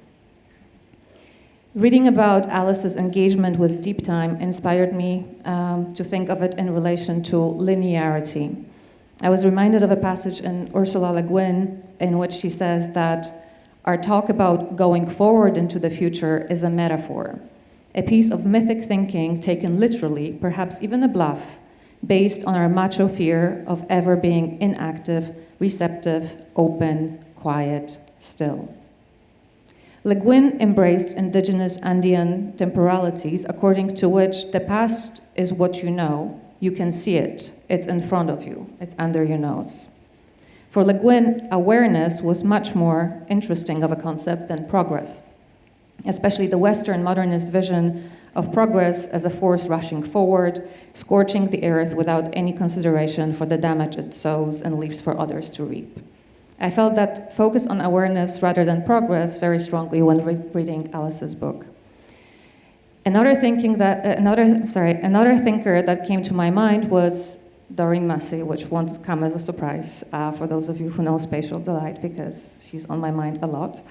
Reading about Alice's engagement with deep time inspired me to think of it in relation to linearity. I was reminded of a passage in Ursula Le Guin in which she says that our talk about going forward into the future is a metaphor, a piece of mythic thinking taken literally, perhaps even a bluff, based on our macho fear of ever being inactive, receptive, open, quiet, still. Le Guin embraced indigenous Andean temporalities according to which the past is what you know, you can see it, it's in front of you, it's under your nose. For Le Guin, awareness was much more interesting of a concept than progress, especially the Western modernist vision of progress as a force rushing forward, scorching the earth without any consideration for the damage it sows and leaves for others to reap. I felt that focus on awareness rather than progress very strongly when reading Alice's book. Another thinker that came to my mind was Doreen Massey, which won't come as a surprise for those of you who know Spatial Delight, because she's on my mind a lot.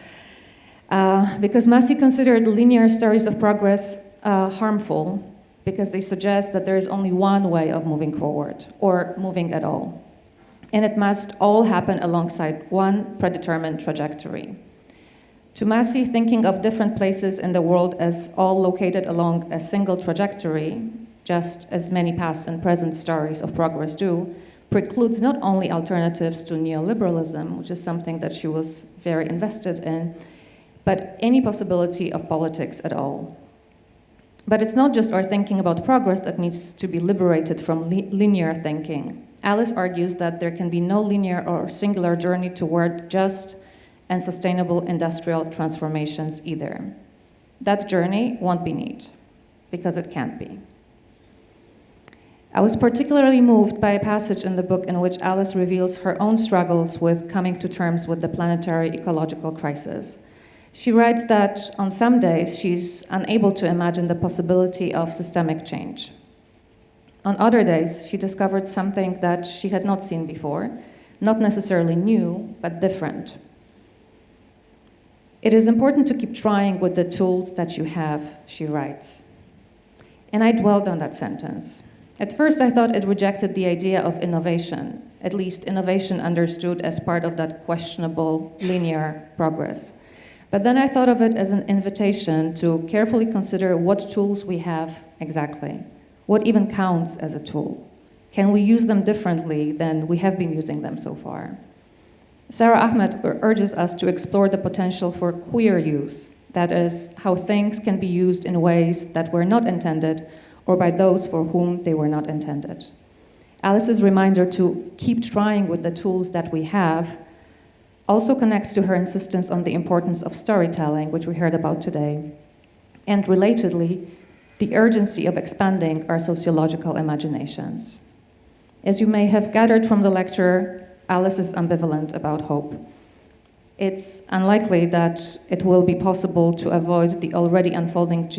Because Massey considered linear stories of progress harmful because they suggest that there is only one way of moving forward, or moving at all. And it must all happen alongside one predetermined trajectory. To Massey, thinking of different places in the world as all located along a single trajectory, just as many past and present stories of progress do, precludes not only alternatives to neoliberalism, which is something that she was very invested in, but any possibility of politics at all. But it's not just our thinking about progress that needs to be liberated from linear thinking. Alice argues that there can be no linear or singular journey toward just and sustainable industrial transformations either. That journey won't be neat, because it can't be. I was particularly moved by a passage in the book in which Alice reveals her own struggles with coming to terms with the planetary ecological crisis. She writes that on some days she's unable to imagine the possibility of systemic change. On other days, she discovered something that she had not seen before, not necessarily new, but different. It is important to keep trying with the tools that you have, she writes. And I dwelled on that sentence. At first, I thought it rejected the idea of innovation, at least innovation understood as part of that questionable linear progress. But then I thought of it as an invitation to carefully consider what tools we have exactly. What even counts as a tool? Can we use them differently than we have been using them so far? Sarah Ahmed urges us to explore the potential for queer use, that is, how things can be used in ways that were not intended or by those for whom they were not intended. Alice's reminder to keep trying with the tools that we have also connects to her insistence on the importance of storytelling, which we heard about today, and relatedly, the urgency of expanding our sociological imaginations. As you may have gathered from the lecture, Alice is ambivalent about hope. It's unlikely that it will be possible to avoid the already unfolding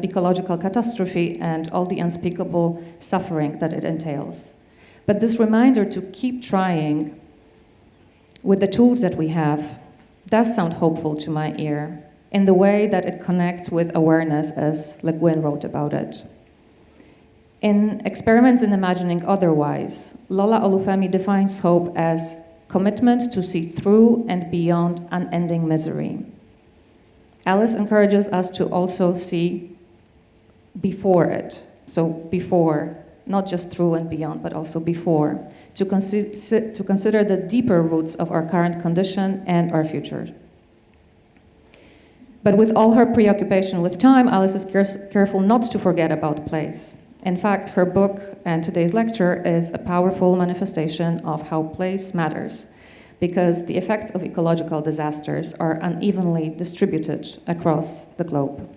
ecological catastrophe and all the unspeakable suffering that it entails. But this reminder to keep trying with the tools that we have does sound hopeful to my ear in the way that it connects with awareness, as Le Guin wrote about it. In Experiments in Imagining Otherwise, Lola Olufemi defines hope as commitment to see through and beyond unending misery. Alice encourages us to also see before it, so before, not just through and beyond, but also before, to consider the deeper roots of our current condition and our future. But with all her preoccupation with time, Alice is careful not to forget about place. In fact, her book and today's lecture is a powerful manifestation of how place matters, because the effects of ecological disasters are unevenly distributed across the globe.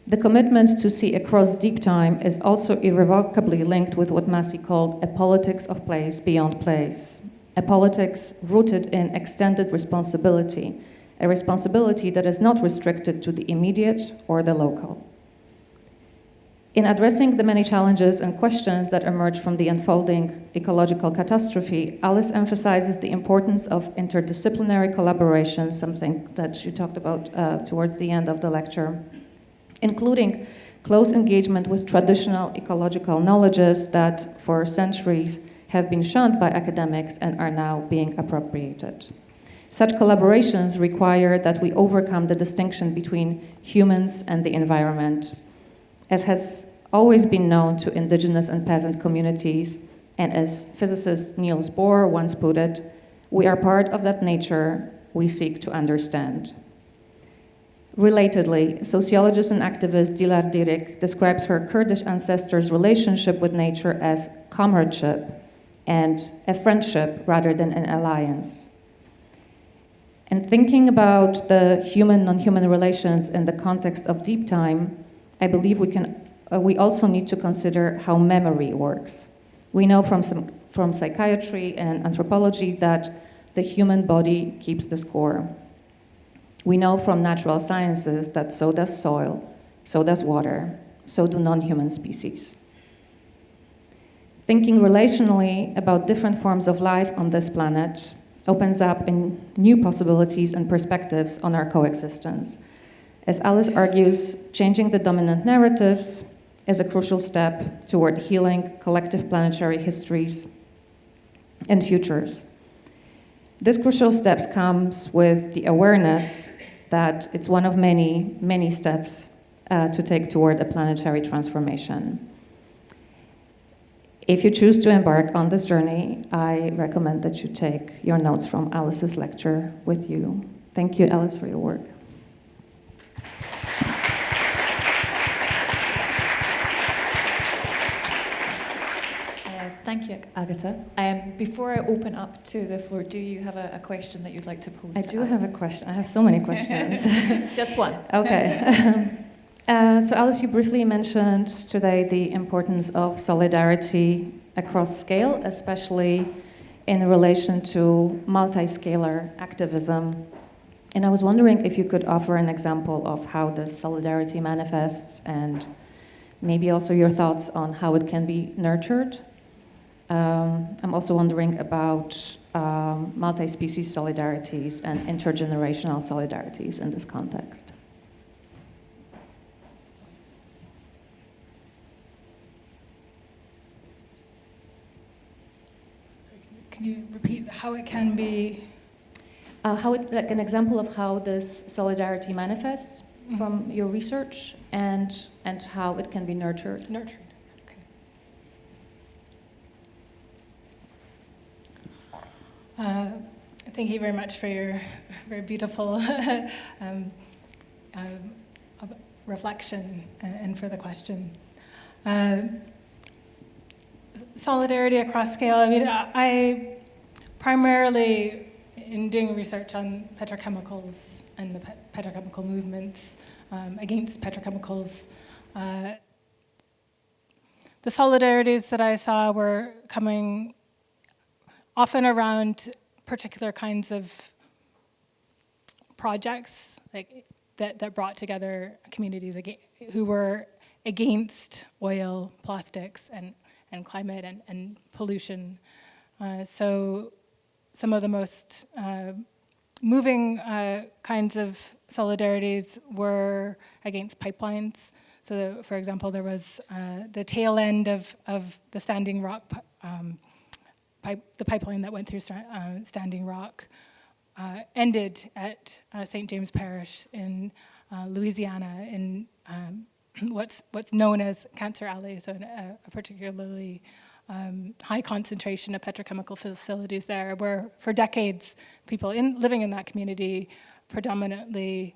The commitment to see across deep time is also irrevocably linked with what Massey called a politics of place beyond place, a politics rooted in extended responsibility, a responsibility that is not restricted to the immediate or the local. In addressing the many challenges and questions that emerge from the unfolding ecological catastrophe, Alice emphasizes the importance of interdisciplinary collaboration, something that you talked about towards the end of the lecture, including close engagement with traditional ecological knowledges that for centuries have been shunned by academics and are now being appropriated. Such collaborations require that we overcome the distinction between humans and the environment, as has always been known to indigenous and peasant communities, and as physicist Niels Bohr once put it, we are part of that nature we seek to understand. Relatedly, sociologist and activist Dilar Dirik describes her Kurdish ancestors' relationship with nature as comradeship and a friendship rather than an alliance. And thinking about the human-non-human relations in the context of deep time, I believe we also need to consider how memory works. We know from psychiatry and anthropology that the human body keeps the score. We know from natural sciences that so does soil, so does water, so do non-human species. Thinking relationally about different forms of life on this planet opens up in new possibilities and perspectives on our coexistence. As Alice argues, changing the dominant narratives is a crucial step toward healing collective planetary histories and futures. This crucial step comes with the awareness that it's one of many, many steps to take toward a planetary transformation. If you choose to embark on this journey, I recommend that you take your notes from Alice's lecture with you. Thank you, Alice, for your work. Thank you, Agata. Before I open up to the floor, do you have a question that you'd like to pose? I do have a question. I have so many questions. Just one. Okay. So Alice, you briefly mentioned today the importance of solidarity across scale, especially in relation to multi-scalar activism. And I was wondering if you could offer an example of how this solidarity manifests and maybe also your thoughts on how it can be nurtured. I'm also wondering about multi-species solidarities and intergenerational solidarities in this context. Could you repeat how it can be? Like an example of how this solidarity manifests from your research, and how it can be nurtured. Nurtured. Okay. Thank you very much for your very beautiful reflection and for the question. Solidarity across scale. I mean, I primarily, in doing research on petrochemicals and the petrochemical movements against petrochemicals, the solidarities that I saw were coming often around particular kinds of projects that brought together communities who were against oil, plastics, and climate and pollution. So some of the most moving kinds of solidarities were against pipelines. So, for example, there was the tail end of the Standing Rock the pipeline that went through Standing Rock ended at St. James Parish in Louisiana in what's known as Cancer Alley, so a particularly high concentration of petrochemical facilities there, where for decades people living in that community, predominantly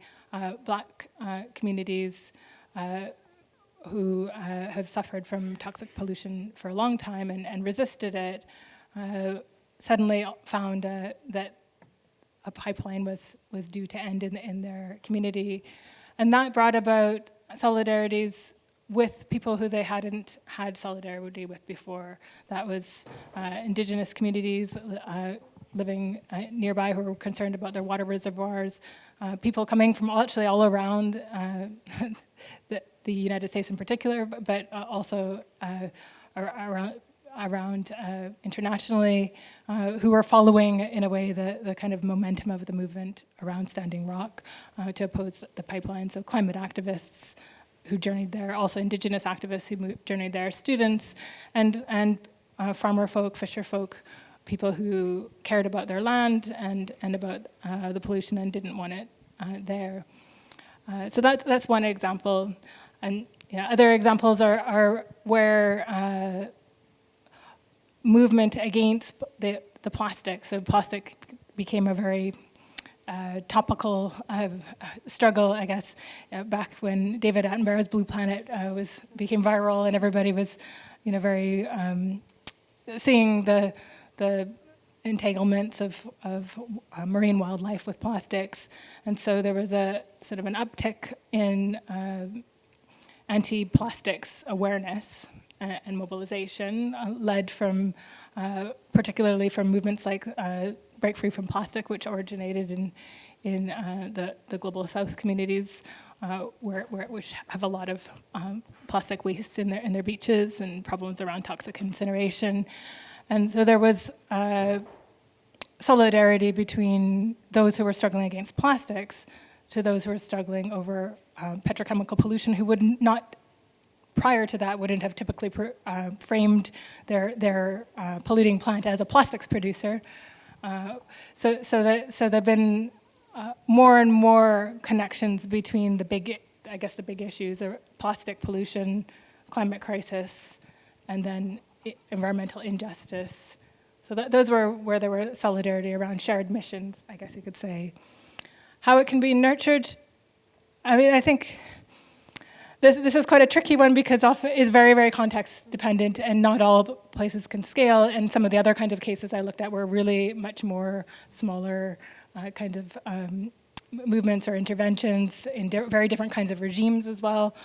Black communities who have suffered from toxic pollution for a long time and resisted it, suddenly found that a pipeline was due to end in their community. And that brought about solidarities with people who they hadn't had solidarity with before. That was indigenous communities living nearby who were concerned about their water reservoirs, people coming from actually all around the United States in particular, but also around internationally, who were following, in a way, the kind of momentum of the movement around Standing Rock to oppose the pipeline. So climate activists who journeyed there, also indigenous activists who journeyed there, students, and farmer folk, fisher folk, people who cared about their land and about the pollution and didn't want it there. So that's one example. And other examples are where movement against the plastic. So plastic became a very topical struggle, I guess, back when David Attenborough's Blue Planet became viral, and everybody was, very seeing the entanglements of marine wildlife with plastics, and so there was a sort of an uptick in anti-plastics awareness and mobilization, led from particularly from movements like Break Free from Plastic, which originated in the global South communities, which have a lot of plastic waste in their beaches and problems around toxic incineration. And so there was solidarity between those who were struggling against plastics to those who were struggling over petrochemical pollution, who would not, prior to that, wouldn't have typically framed their polluting plant as a plastics producer. So there have been more and more connections between the big issues of plastic pollution, climate crisis, and then environmental injustice. So those were where there were solidarity around shared missions, I guess you could say. How it can be nurtured, I think this is quite a tricky one because often is very, very context dependent, and not all places can scale. And some of the other kinds of cases I looked at were really much more smaller kind of movements or interventions in very different kinds of regimes as well.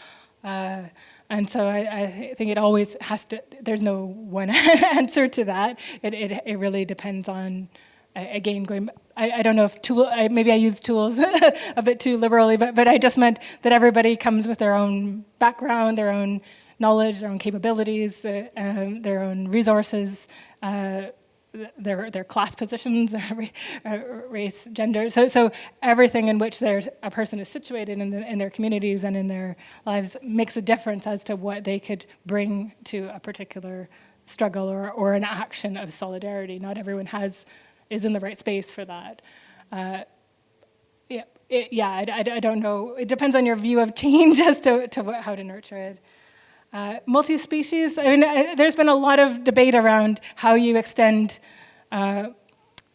And so I think it always has to, there's no one answer to that. It really depends on, again, I don't know if maybe I use tools a bit too liberally, but I just meant that everybody comes with their own background, their own knowledge, their own capabilities, their own resources, their class positions, race, gender. So everything in which a person is situated in their communities and in their lives makes a difference as to what they could bring to a particular struggle or an action of solidarity. Not everyone is in the right space for that. I don't know. It depends on your view of change as to how to nurture it. Multi-species, I mean, there's been a lot of debate around how you extend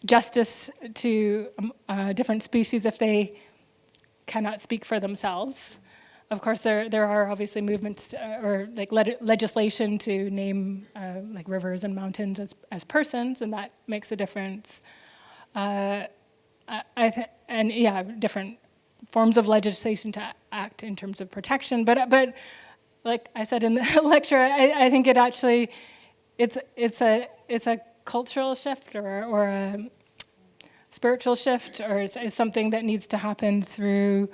justice to different species if they cannot speak for themselves. Of course, there are obviously movements or like legislation to name like rivers and mountains as persons, and that makes a difference. Different forms of legislation to act in terms of protection, but like I said in the lecture, I think it actually it's a cultural shift or a spiritual shift, or is something that needs to happen through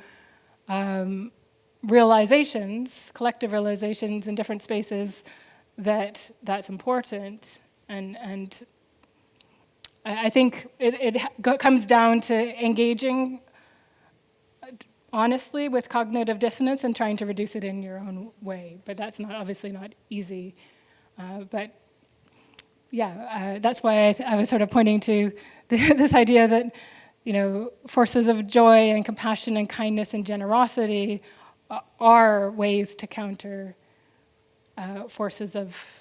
realizations, collective realizations in different spaces that's important, and I think it comes down to engaging honestly with cognitive dissonance and trying to reduce it in your own way. But that's obviously not easy. That's why I was sort of pointing to this idea that, forces of joy and compassion and kindness and generosity are ways to counter forces of,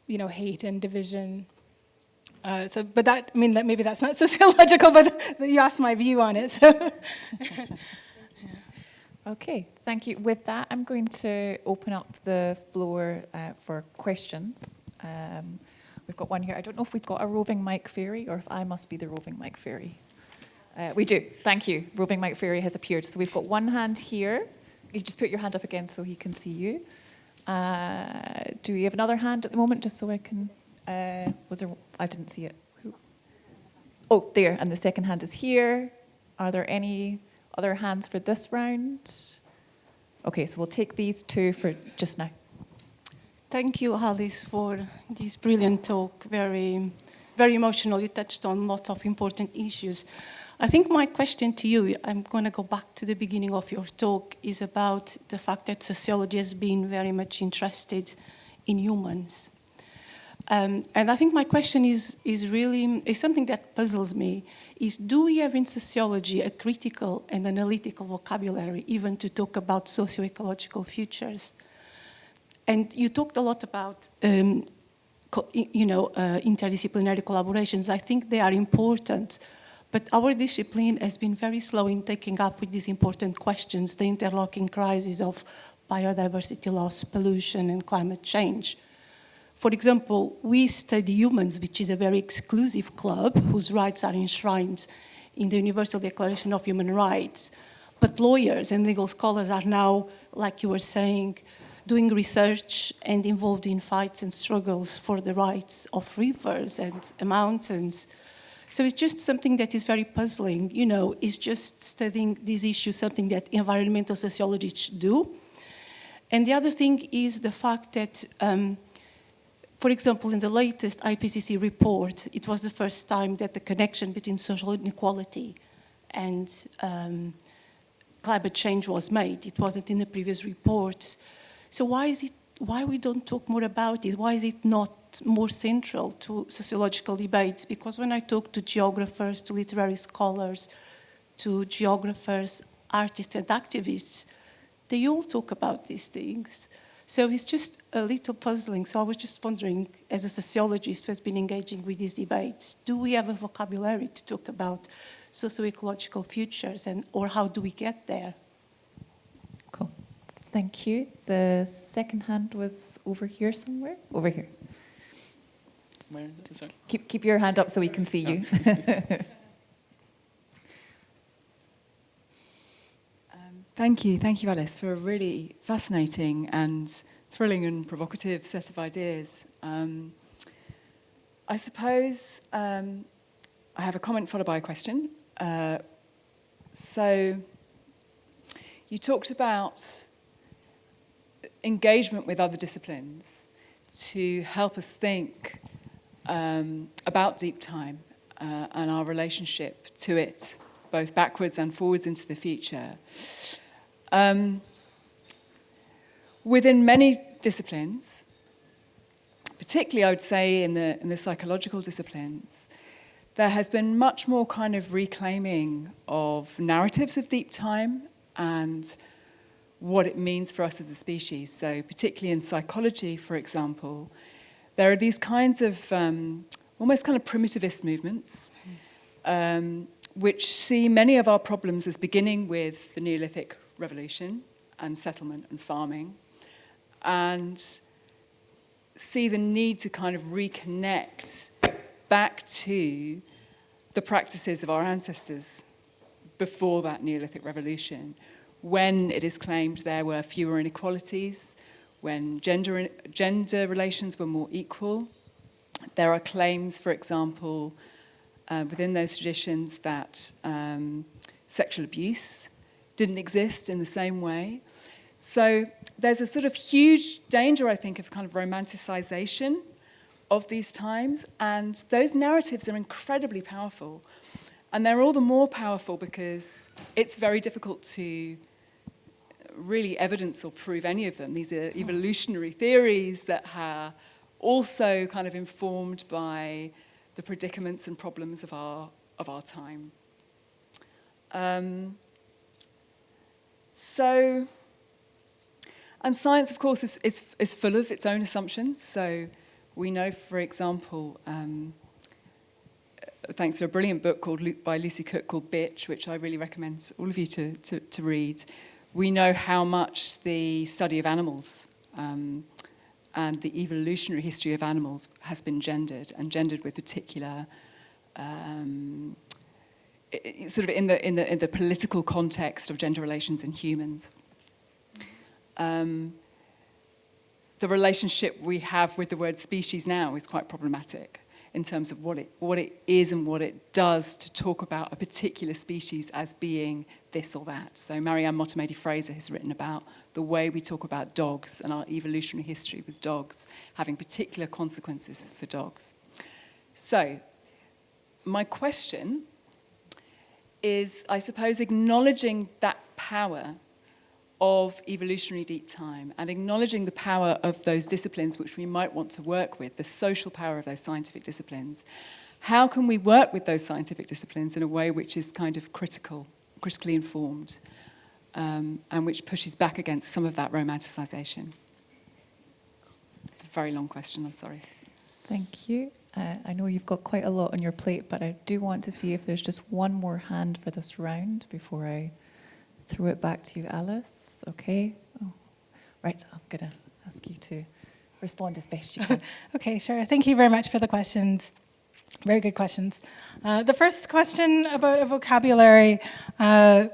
hate and division. That maybe that's not sociological, but you asked my view on it. So. Okay, thank you. With that, I'm going to open up the floor for questions. We've got one here. I don't know if we've got a roving mic fairy or if I must be the roving mic fairy. We do. Thank you. Roving mic fairy has appeared. So we've got one hand here. You just put your hand up again so he can see you. Do we have another hand at the moment, just so I can... I didn't see it. Who? Oh, there. And the second hand is here. Are there any other hands for this round? Okay, so we'll take these two for just now. Thank you, Alice, for this brilliant talk. Very, very emotional. You touched on lots of important issues. I think my question to you, I'm going to go back to the beginning of your talk, is about the fact that sociology has been very much interested in humans. And I think my question is something that puzzles me, is do we have in sociology a critical and analytical vocabulary even to talk about socio-ecological futures? And you talked a lot about interdisciplinary collaborations. I think they are important, but our discipline has been very slow in taking up with these important questions, the interlocking crises of biodiversity loss, pollution, and climate change. For example, we study humans, which is a very exclusive club whose rights are enshrined in the Universal Declaration of Human Rights. But lawyers and legal scholars are now, like you were saying, doing research and involved in fights and struggles for the rights of rivers and mountains. So it's just something that is very puzzling. Is just studying these issues something that environmental sociologists do? And the other thing is the fact that for example, in the latest IPCC report, it was the first time that the connection between social inequality and climate change was made. It wasn't in the previous reports. So why we don't talk more about it? Why is it not more central to sociological debates? Because when I talk to geographers, to literary scholars, to geographers, artists and activists, they all talk about these things. So it's just a little puzzling. So I was just wondering, as a sociologist who has been engaging with these debates, do we have a vocabulary to talk about socio-ecological futures, or how do we get there? Cool. Thank you. The second hand was over here somewhere. Over here. Keep your hand up so we can see you. Thank you, Alice, for a really fascinating and thrilling and provocative set of ideas. I suppose I have a comment followed by a question. So you talked about engagement with other disciplines to help us think about deep time and our relationship to it, both backwards and forwards into the future. Within many disciplines, particularly I would say in the psychological disciplines, there has been much more kind of reclaiming of narratives of deep time and what it means for us as a species. So particularly in psychology, for example, there are these kinds of almost kind of primitivist movements which see many of our problems as beginning with the Neolithic Revolution and settlement and farming, and see the need to kind of reconnect back to the practices of our ancestors before that Neolithic Revolution, when it is claimed there were fewer inequalities, when gender relations were more equal. There are claims, for example, within those traditions that sexual abuse didn't exist in the same way. So there's a sort of huge danger, I think, of kind of romanticization of these times, and those narratives are incredibly powerful. And they're all the more powerful because it's very difficult to really evidence or prove any of them. These are evolutionary theories that are also kind of informed by the predicaments and problems of our time. And science, of course, is full of its own assumptions. So we know, for example, thanks to a brilliant book by Lucy Cook called Bitch, which I really recommend all of you to read, we know how much the study of animals and the evolutionary history of animals has been gendered, and gendered with particular sort of in the political context of gender relations in humans. The relationship we have with the word species now is quite problematic in terms of what it is and what it does to talk about a particular species as being this or that. So Marianne Motomedi-Fraser has written about the way we talk about dogs and our evolutionary history with dogs having particular consequences for dogs. So my question is, I suppose, acknowledging that power of evolutionary deep time and acknowledging the power of those disciplines which we might want to work with, the social power of those scientific disciplines. How can we work with those scientific disciplines in a way which is kind of critically informed, and which pushes back against some of that romanticization? It's a very long question, I'm sorry. Thank you. I know you've got quite a lot on your plate, but I do want to see if there's just one more hand for this round before I throw it back to you, Alice. Okay. Oh, right, I'm going to ask you to respond as best you can. Okay, sure. Thank you very much for the questions. Very good questions. The first question about a vocabulary, I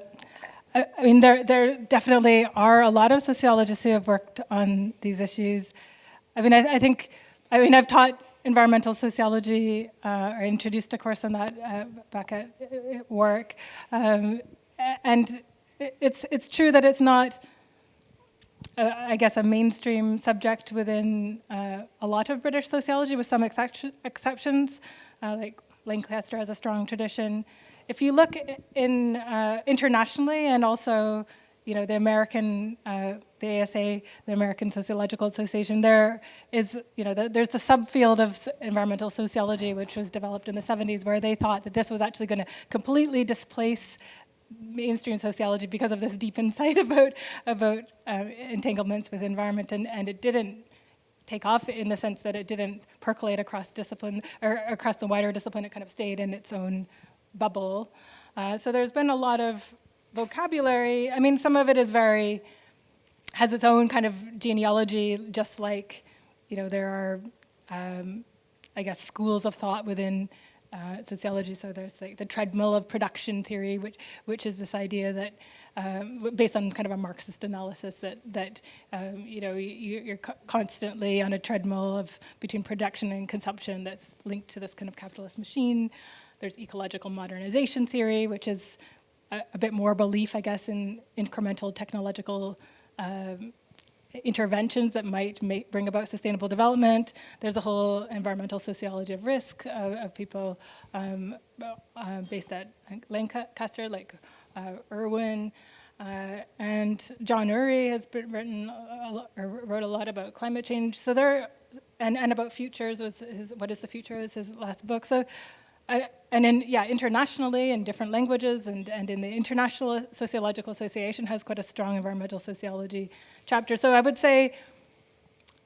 mean, there definitely are a lot of sociologists who have worked on these issues. I mean, I've taught environmental sociology, or introduced a course on that back at work. And it's true that it's not, I guess, a mainstream subject within a lot of British sociology, with some exceptions, like Lancaster has a strong tradition. If you look internationally, and also, the American, the ASA, the American Sociological Association, there is, there's the subfield of environmental sociology, which was developed in the 70s, where they thought that this was actually going to completely displace mainstream sociology because of this deep insight about entanglements with environment, and it didn't take off in the sense that it didn't percolate across discipline or across the wider discipline. It kind of stayed in its own bubble. So there's been a lot of vocabulary. I mean, some of it has its own kind of genealogy, just like, there are, I guess, schools of thought within sociology. So there's like the treadmill of production theory, which is this idea that, based on kind of a Marxist analysis, that you're constantly on a treadmill between production and consumption that's linked to this kind of capitalist machine. There's ecological modernization theory, which is a bit more belief, I guess, in incremental technological interventions that might bring about sustainable development. There's a whole environmental sociology of risk of people based at Lancaster, like Irwin. And John Urey has wrote a lot about climate change. So and about futures was What is the Future is his last book. So, internationally in different languages and in the International Sociological Association has quite a strong environmental sociology chapter. So I would say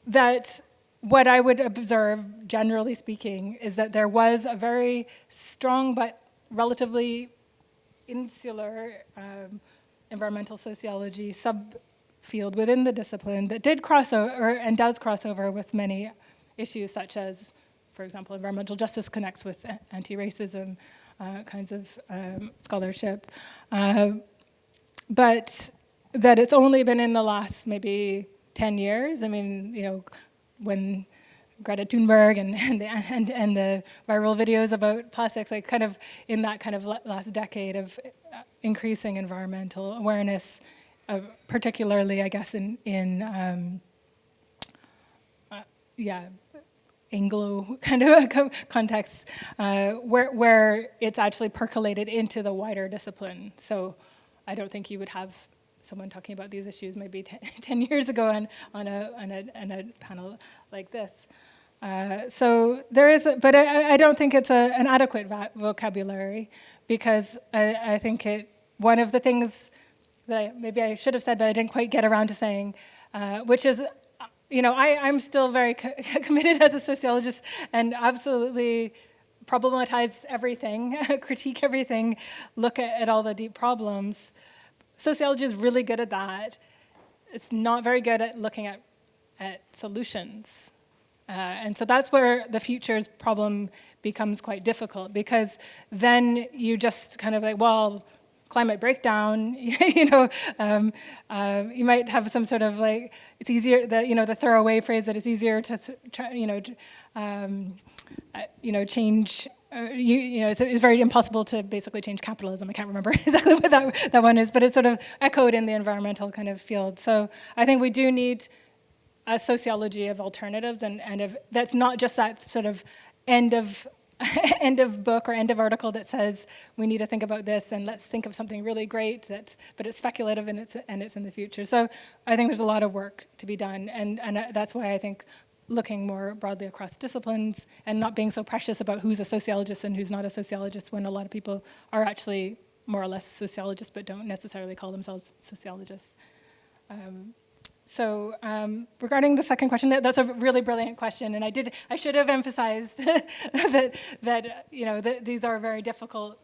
that what I would observe, generally speaking, is that there was a very strong but relatively insular environmental sociology subfield within the discipline that did cross over and does cross over with many issues such as, for example, environmental justice connects with anti-racism kinds of scholarship. But that it's only been in the last maybe 10 years. I mean, when Greta Thunberg and the viral videos about plastics, like kind of in that kind of last decade of increasing environmental awareness, particularly, I guess, in Anglo kind of contexts, where it's actually percolated into the wider discipline. So I don't think you would have someone talking about these issues maybe 10 years ago on a panel like this. So there is, but I don't think it's an adequate vocabulary, because I think one of the things that maybe I should have said, but I didn't quite get around to saying, which is, I'm still very committed as a sociologist and absolutely problematize everything, critique everything, look at all the deep problems. Sociology is really good at that. It's not very good at looking at solutions. And so that's where the futures problem becomes quite difficult, because then you just kind of like, well, climate breakdown, you might have some sort of like, it's easier, the throwaway phrase that it's easier to change, it's very impossible to basically change capitalism. I can't remember exactly what that one is, but it's sort of echoed in the environmental kind of field. So I think we do need a sociology of alternatives, and that's not just that sort of end of book or end of article that says we need to think about this and let's think of something really great but it's speculative and it's in the future. So I think there's a lot of work to be done, and that's why I think looking more broadly across disciplines and not being so precious about who's a sociologist and who's not a sociologist, when a lot of people are actually more or less sociologists but don't necessarily call themselves sociologists. So regarding the second question, that's a really brilliant question, and I should have emphasized that these are very difficult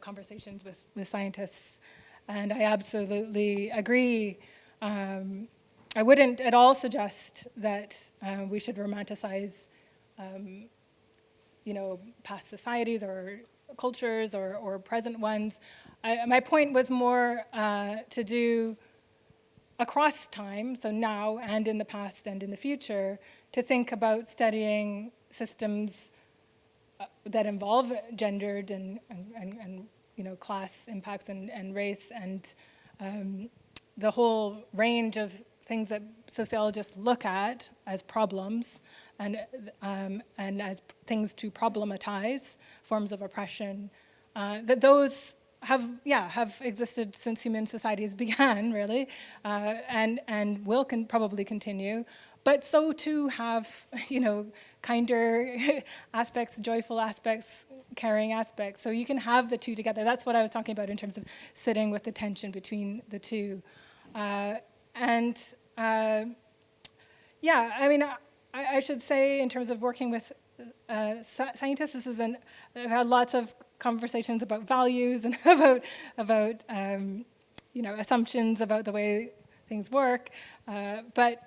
conversations with scientists, and I absolutely agree. I wouldn't at all suggest that we should romanticize, past societies or cultures or present ones. My point was more to do across time, so now and in the past and in the future, to think about studying systems that involve gendered and class impacts and race and the whole range of things that sociologists look at as problems and as things to problematize, forms of oppression, that those have existed since human societies began, really, and will probably continue. But so too have, kinder aspects, joyful aspects, caring aspects. So you can have the two together. That's what I was talking about in terms of sitting with the tension between the two. I should say, in terms of working with scientists, I've had lots of conversations about values and about assumptions about the way things work, but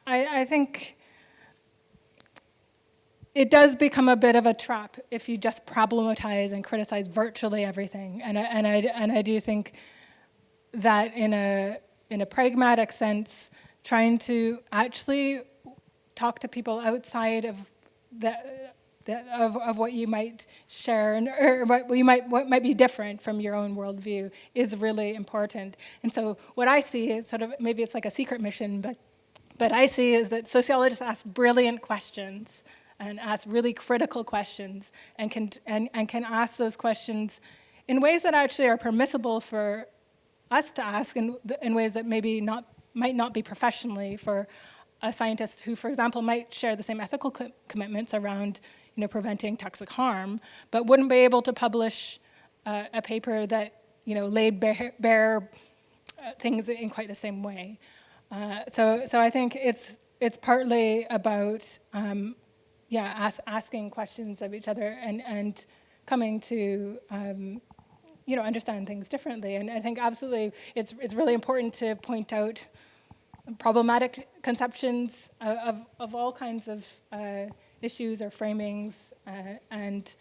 I think it does become a bit of a trap if you just problematize and criticize virtually everything, and I do think that in a pragmatic sense, trying to actually talk to people outside of the of what you might share or what might be different from your own worldview is really important. And so what I see is sort of, maybe it's like a secret mission, but I see is that sociologists ask brilliant questions and ask really critical questions and can ask those questions in ways that actually are permissible for us to ask in ways that might not be professionally for a scientist who, for example, might share the same ethical commitments around preventing toxic harm, but wouldn't be able to publish a paper that laid bare things in quite the same way. So I think it's partly about asking questions of each other and coming to understand things differently. And I think absolutely it's really important to point out problematic conceptions of all kinds of issues or framings, and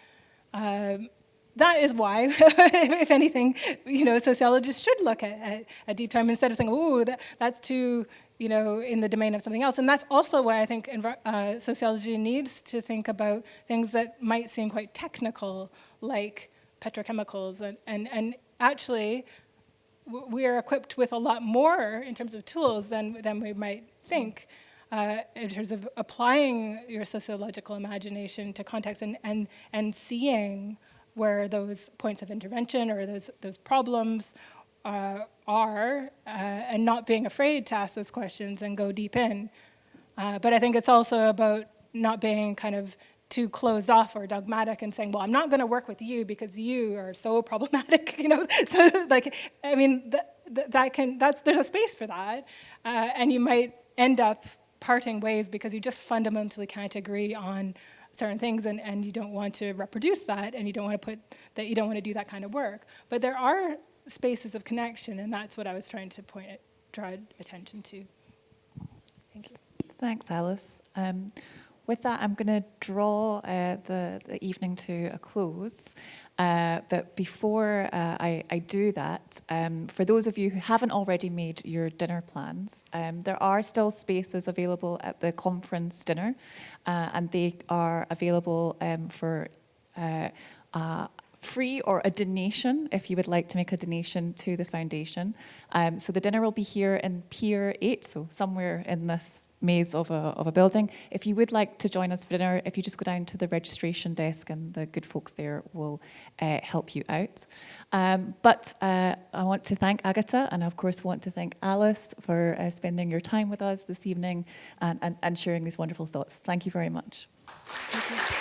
that is why, if anything, sociologists should look at deep time instead of saying, "Oh, that's too in the domain of something else." And that's also why I think sociology needs to think about things that might seem quite technical, like petrochemicals, and actually we are equipped with a lot more in terms of tools than we might think in terms of applying your sociological imagination to context and seeing where those points of intervention or those problems are, and not being afraid to ask those questions and go deep in. But I think it's also about not being kind of too closed off or dogmatic and saying, well, I'm not going to work with you because you are so problematic, So, I mean, there's a space for that, and you might end up parting ways because you just fundamentally can't agree on certain things, and you don't want to reproduce that, and you don't want to do that kind of work. But there are spaces of connection, and that's what I was trying to draw attention to. Thank you. Thanks, Alice. With that, I'm going to draw the evening to a close. But before I do that, for those of you who haven't already made your dinner plans, there are still spaces available at the conference dinner, and they are available for free or a donation if you would like to make a donation to the foundation. So the dinner will be here in Pier 8, so somewhere in this maze of a building. If you would like to join us for dinner, if you just go down to the registration desk, and the good folks there will help you out. But I want to thank Agata, and of course want to thank Alice for spending your time with us this evening and sharing these wonderful thoughts. Thank you very much. Thank you.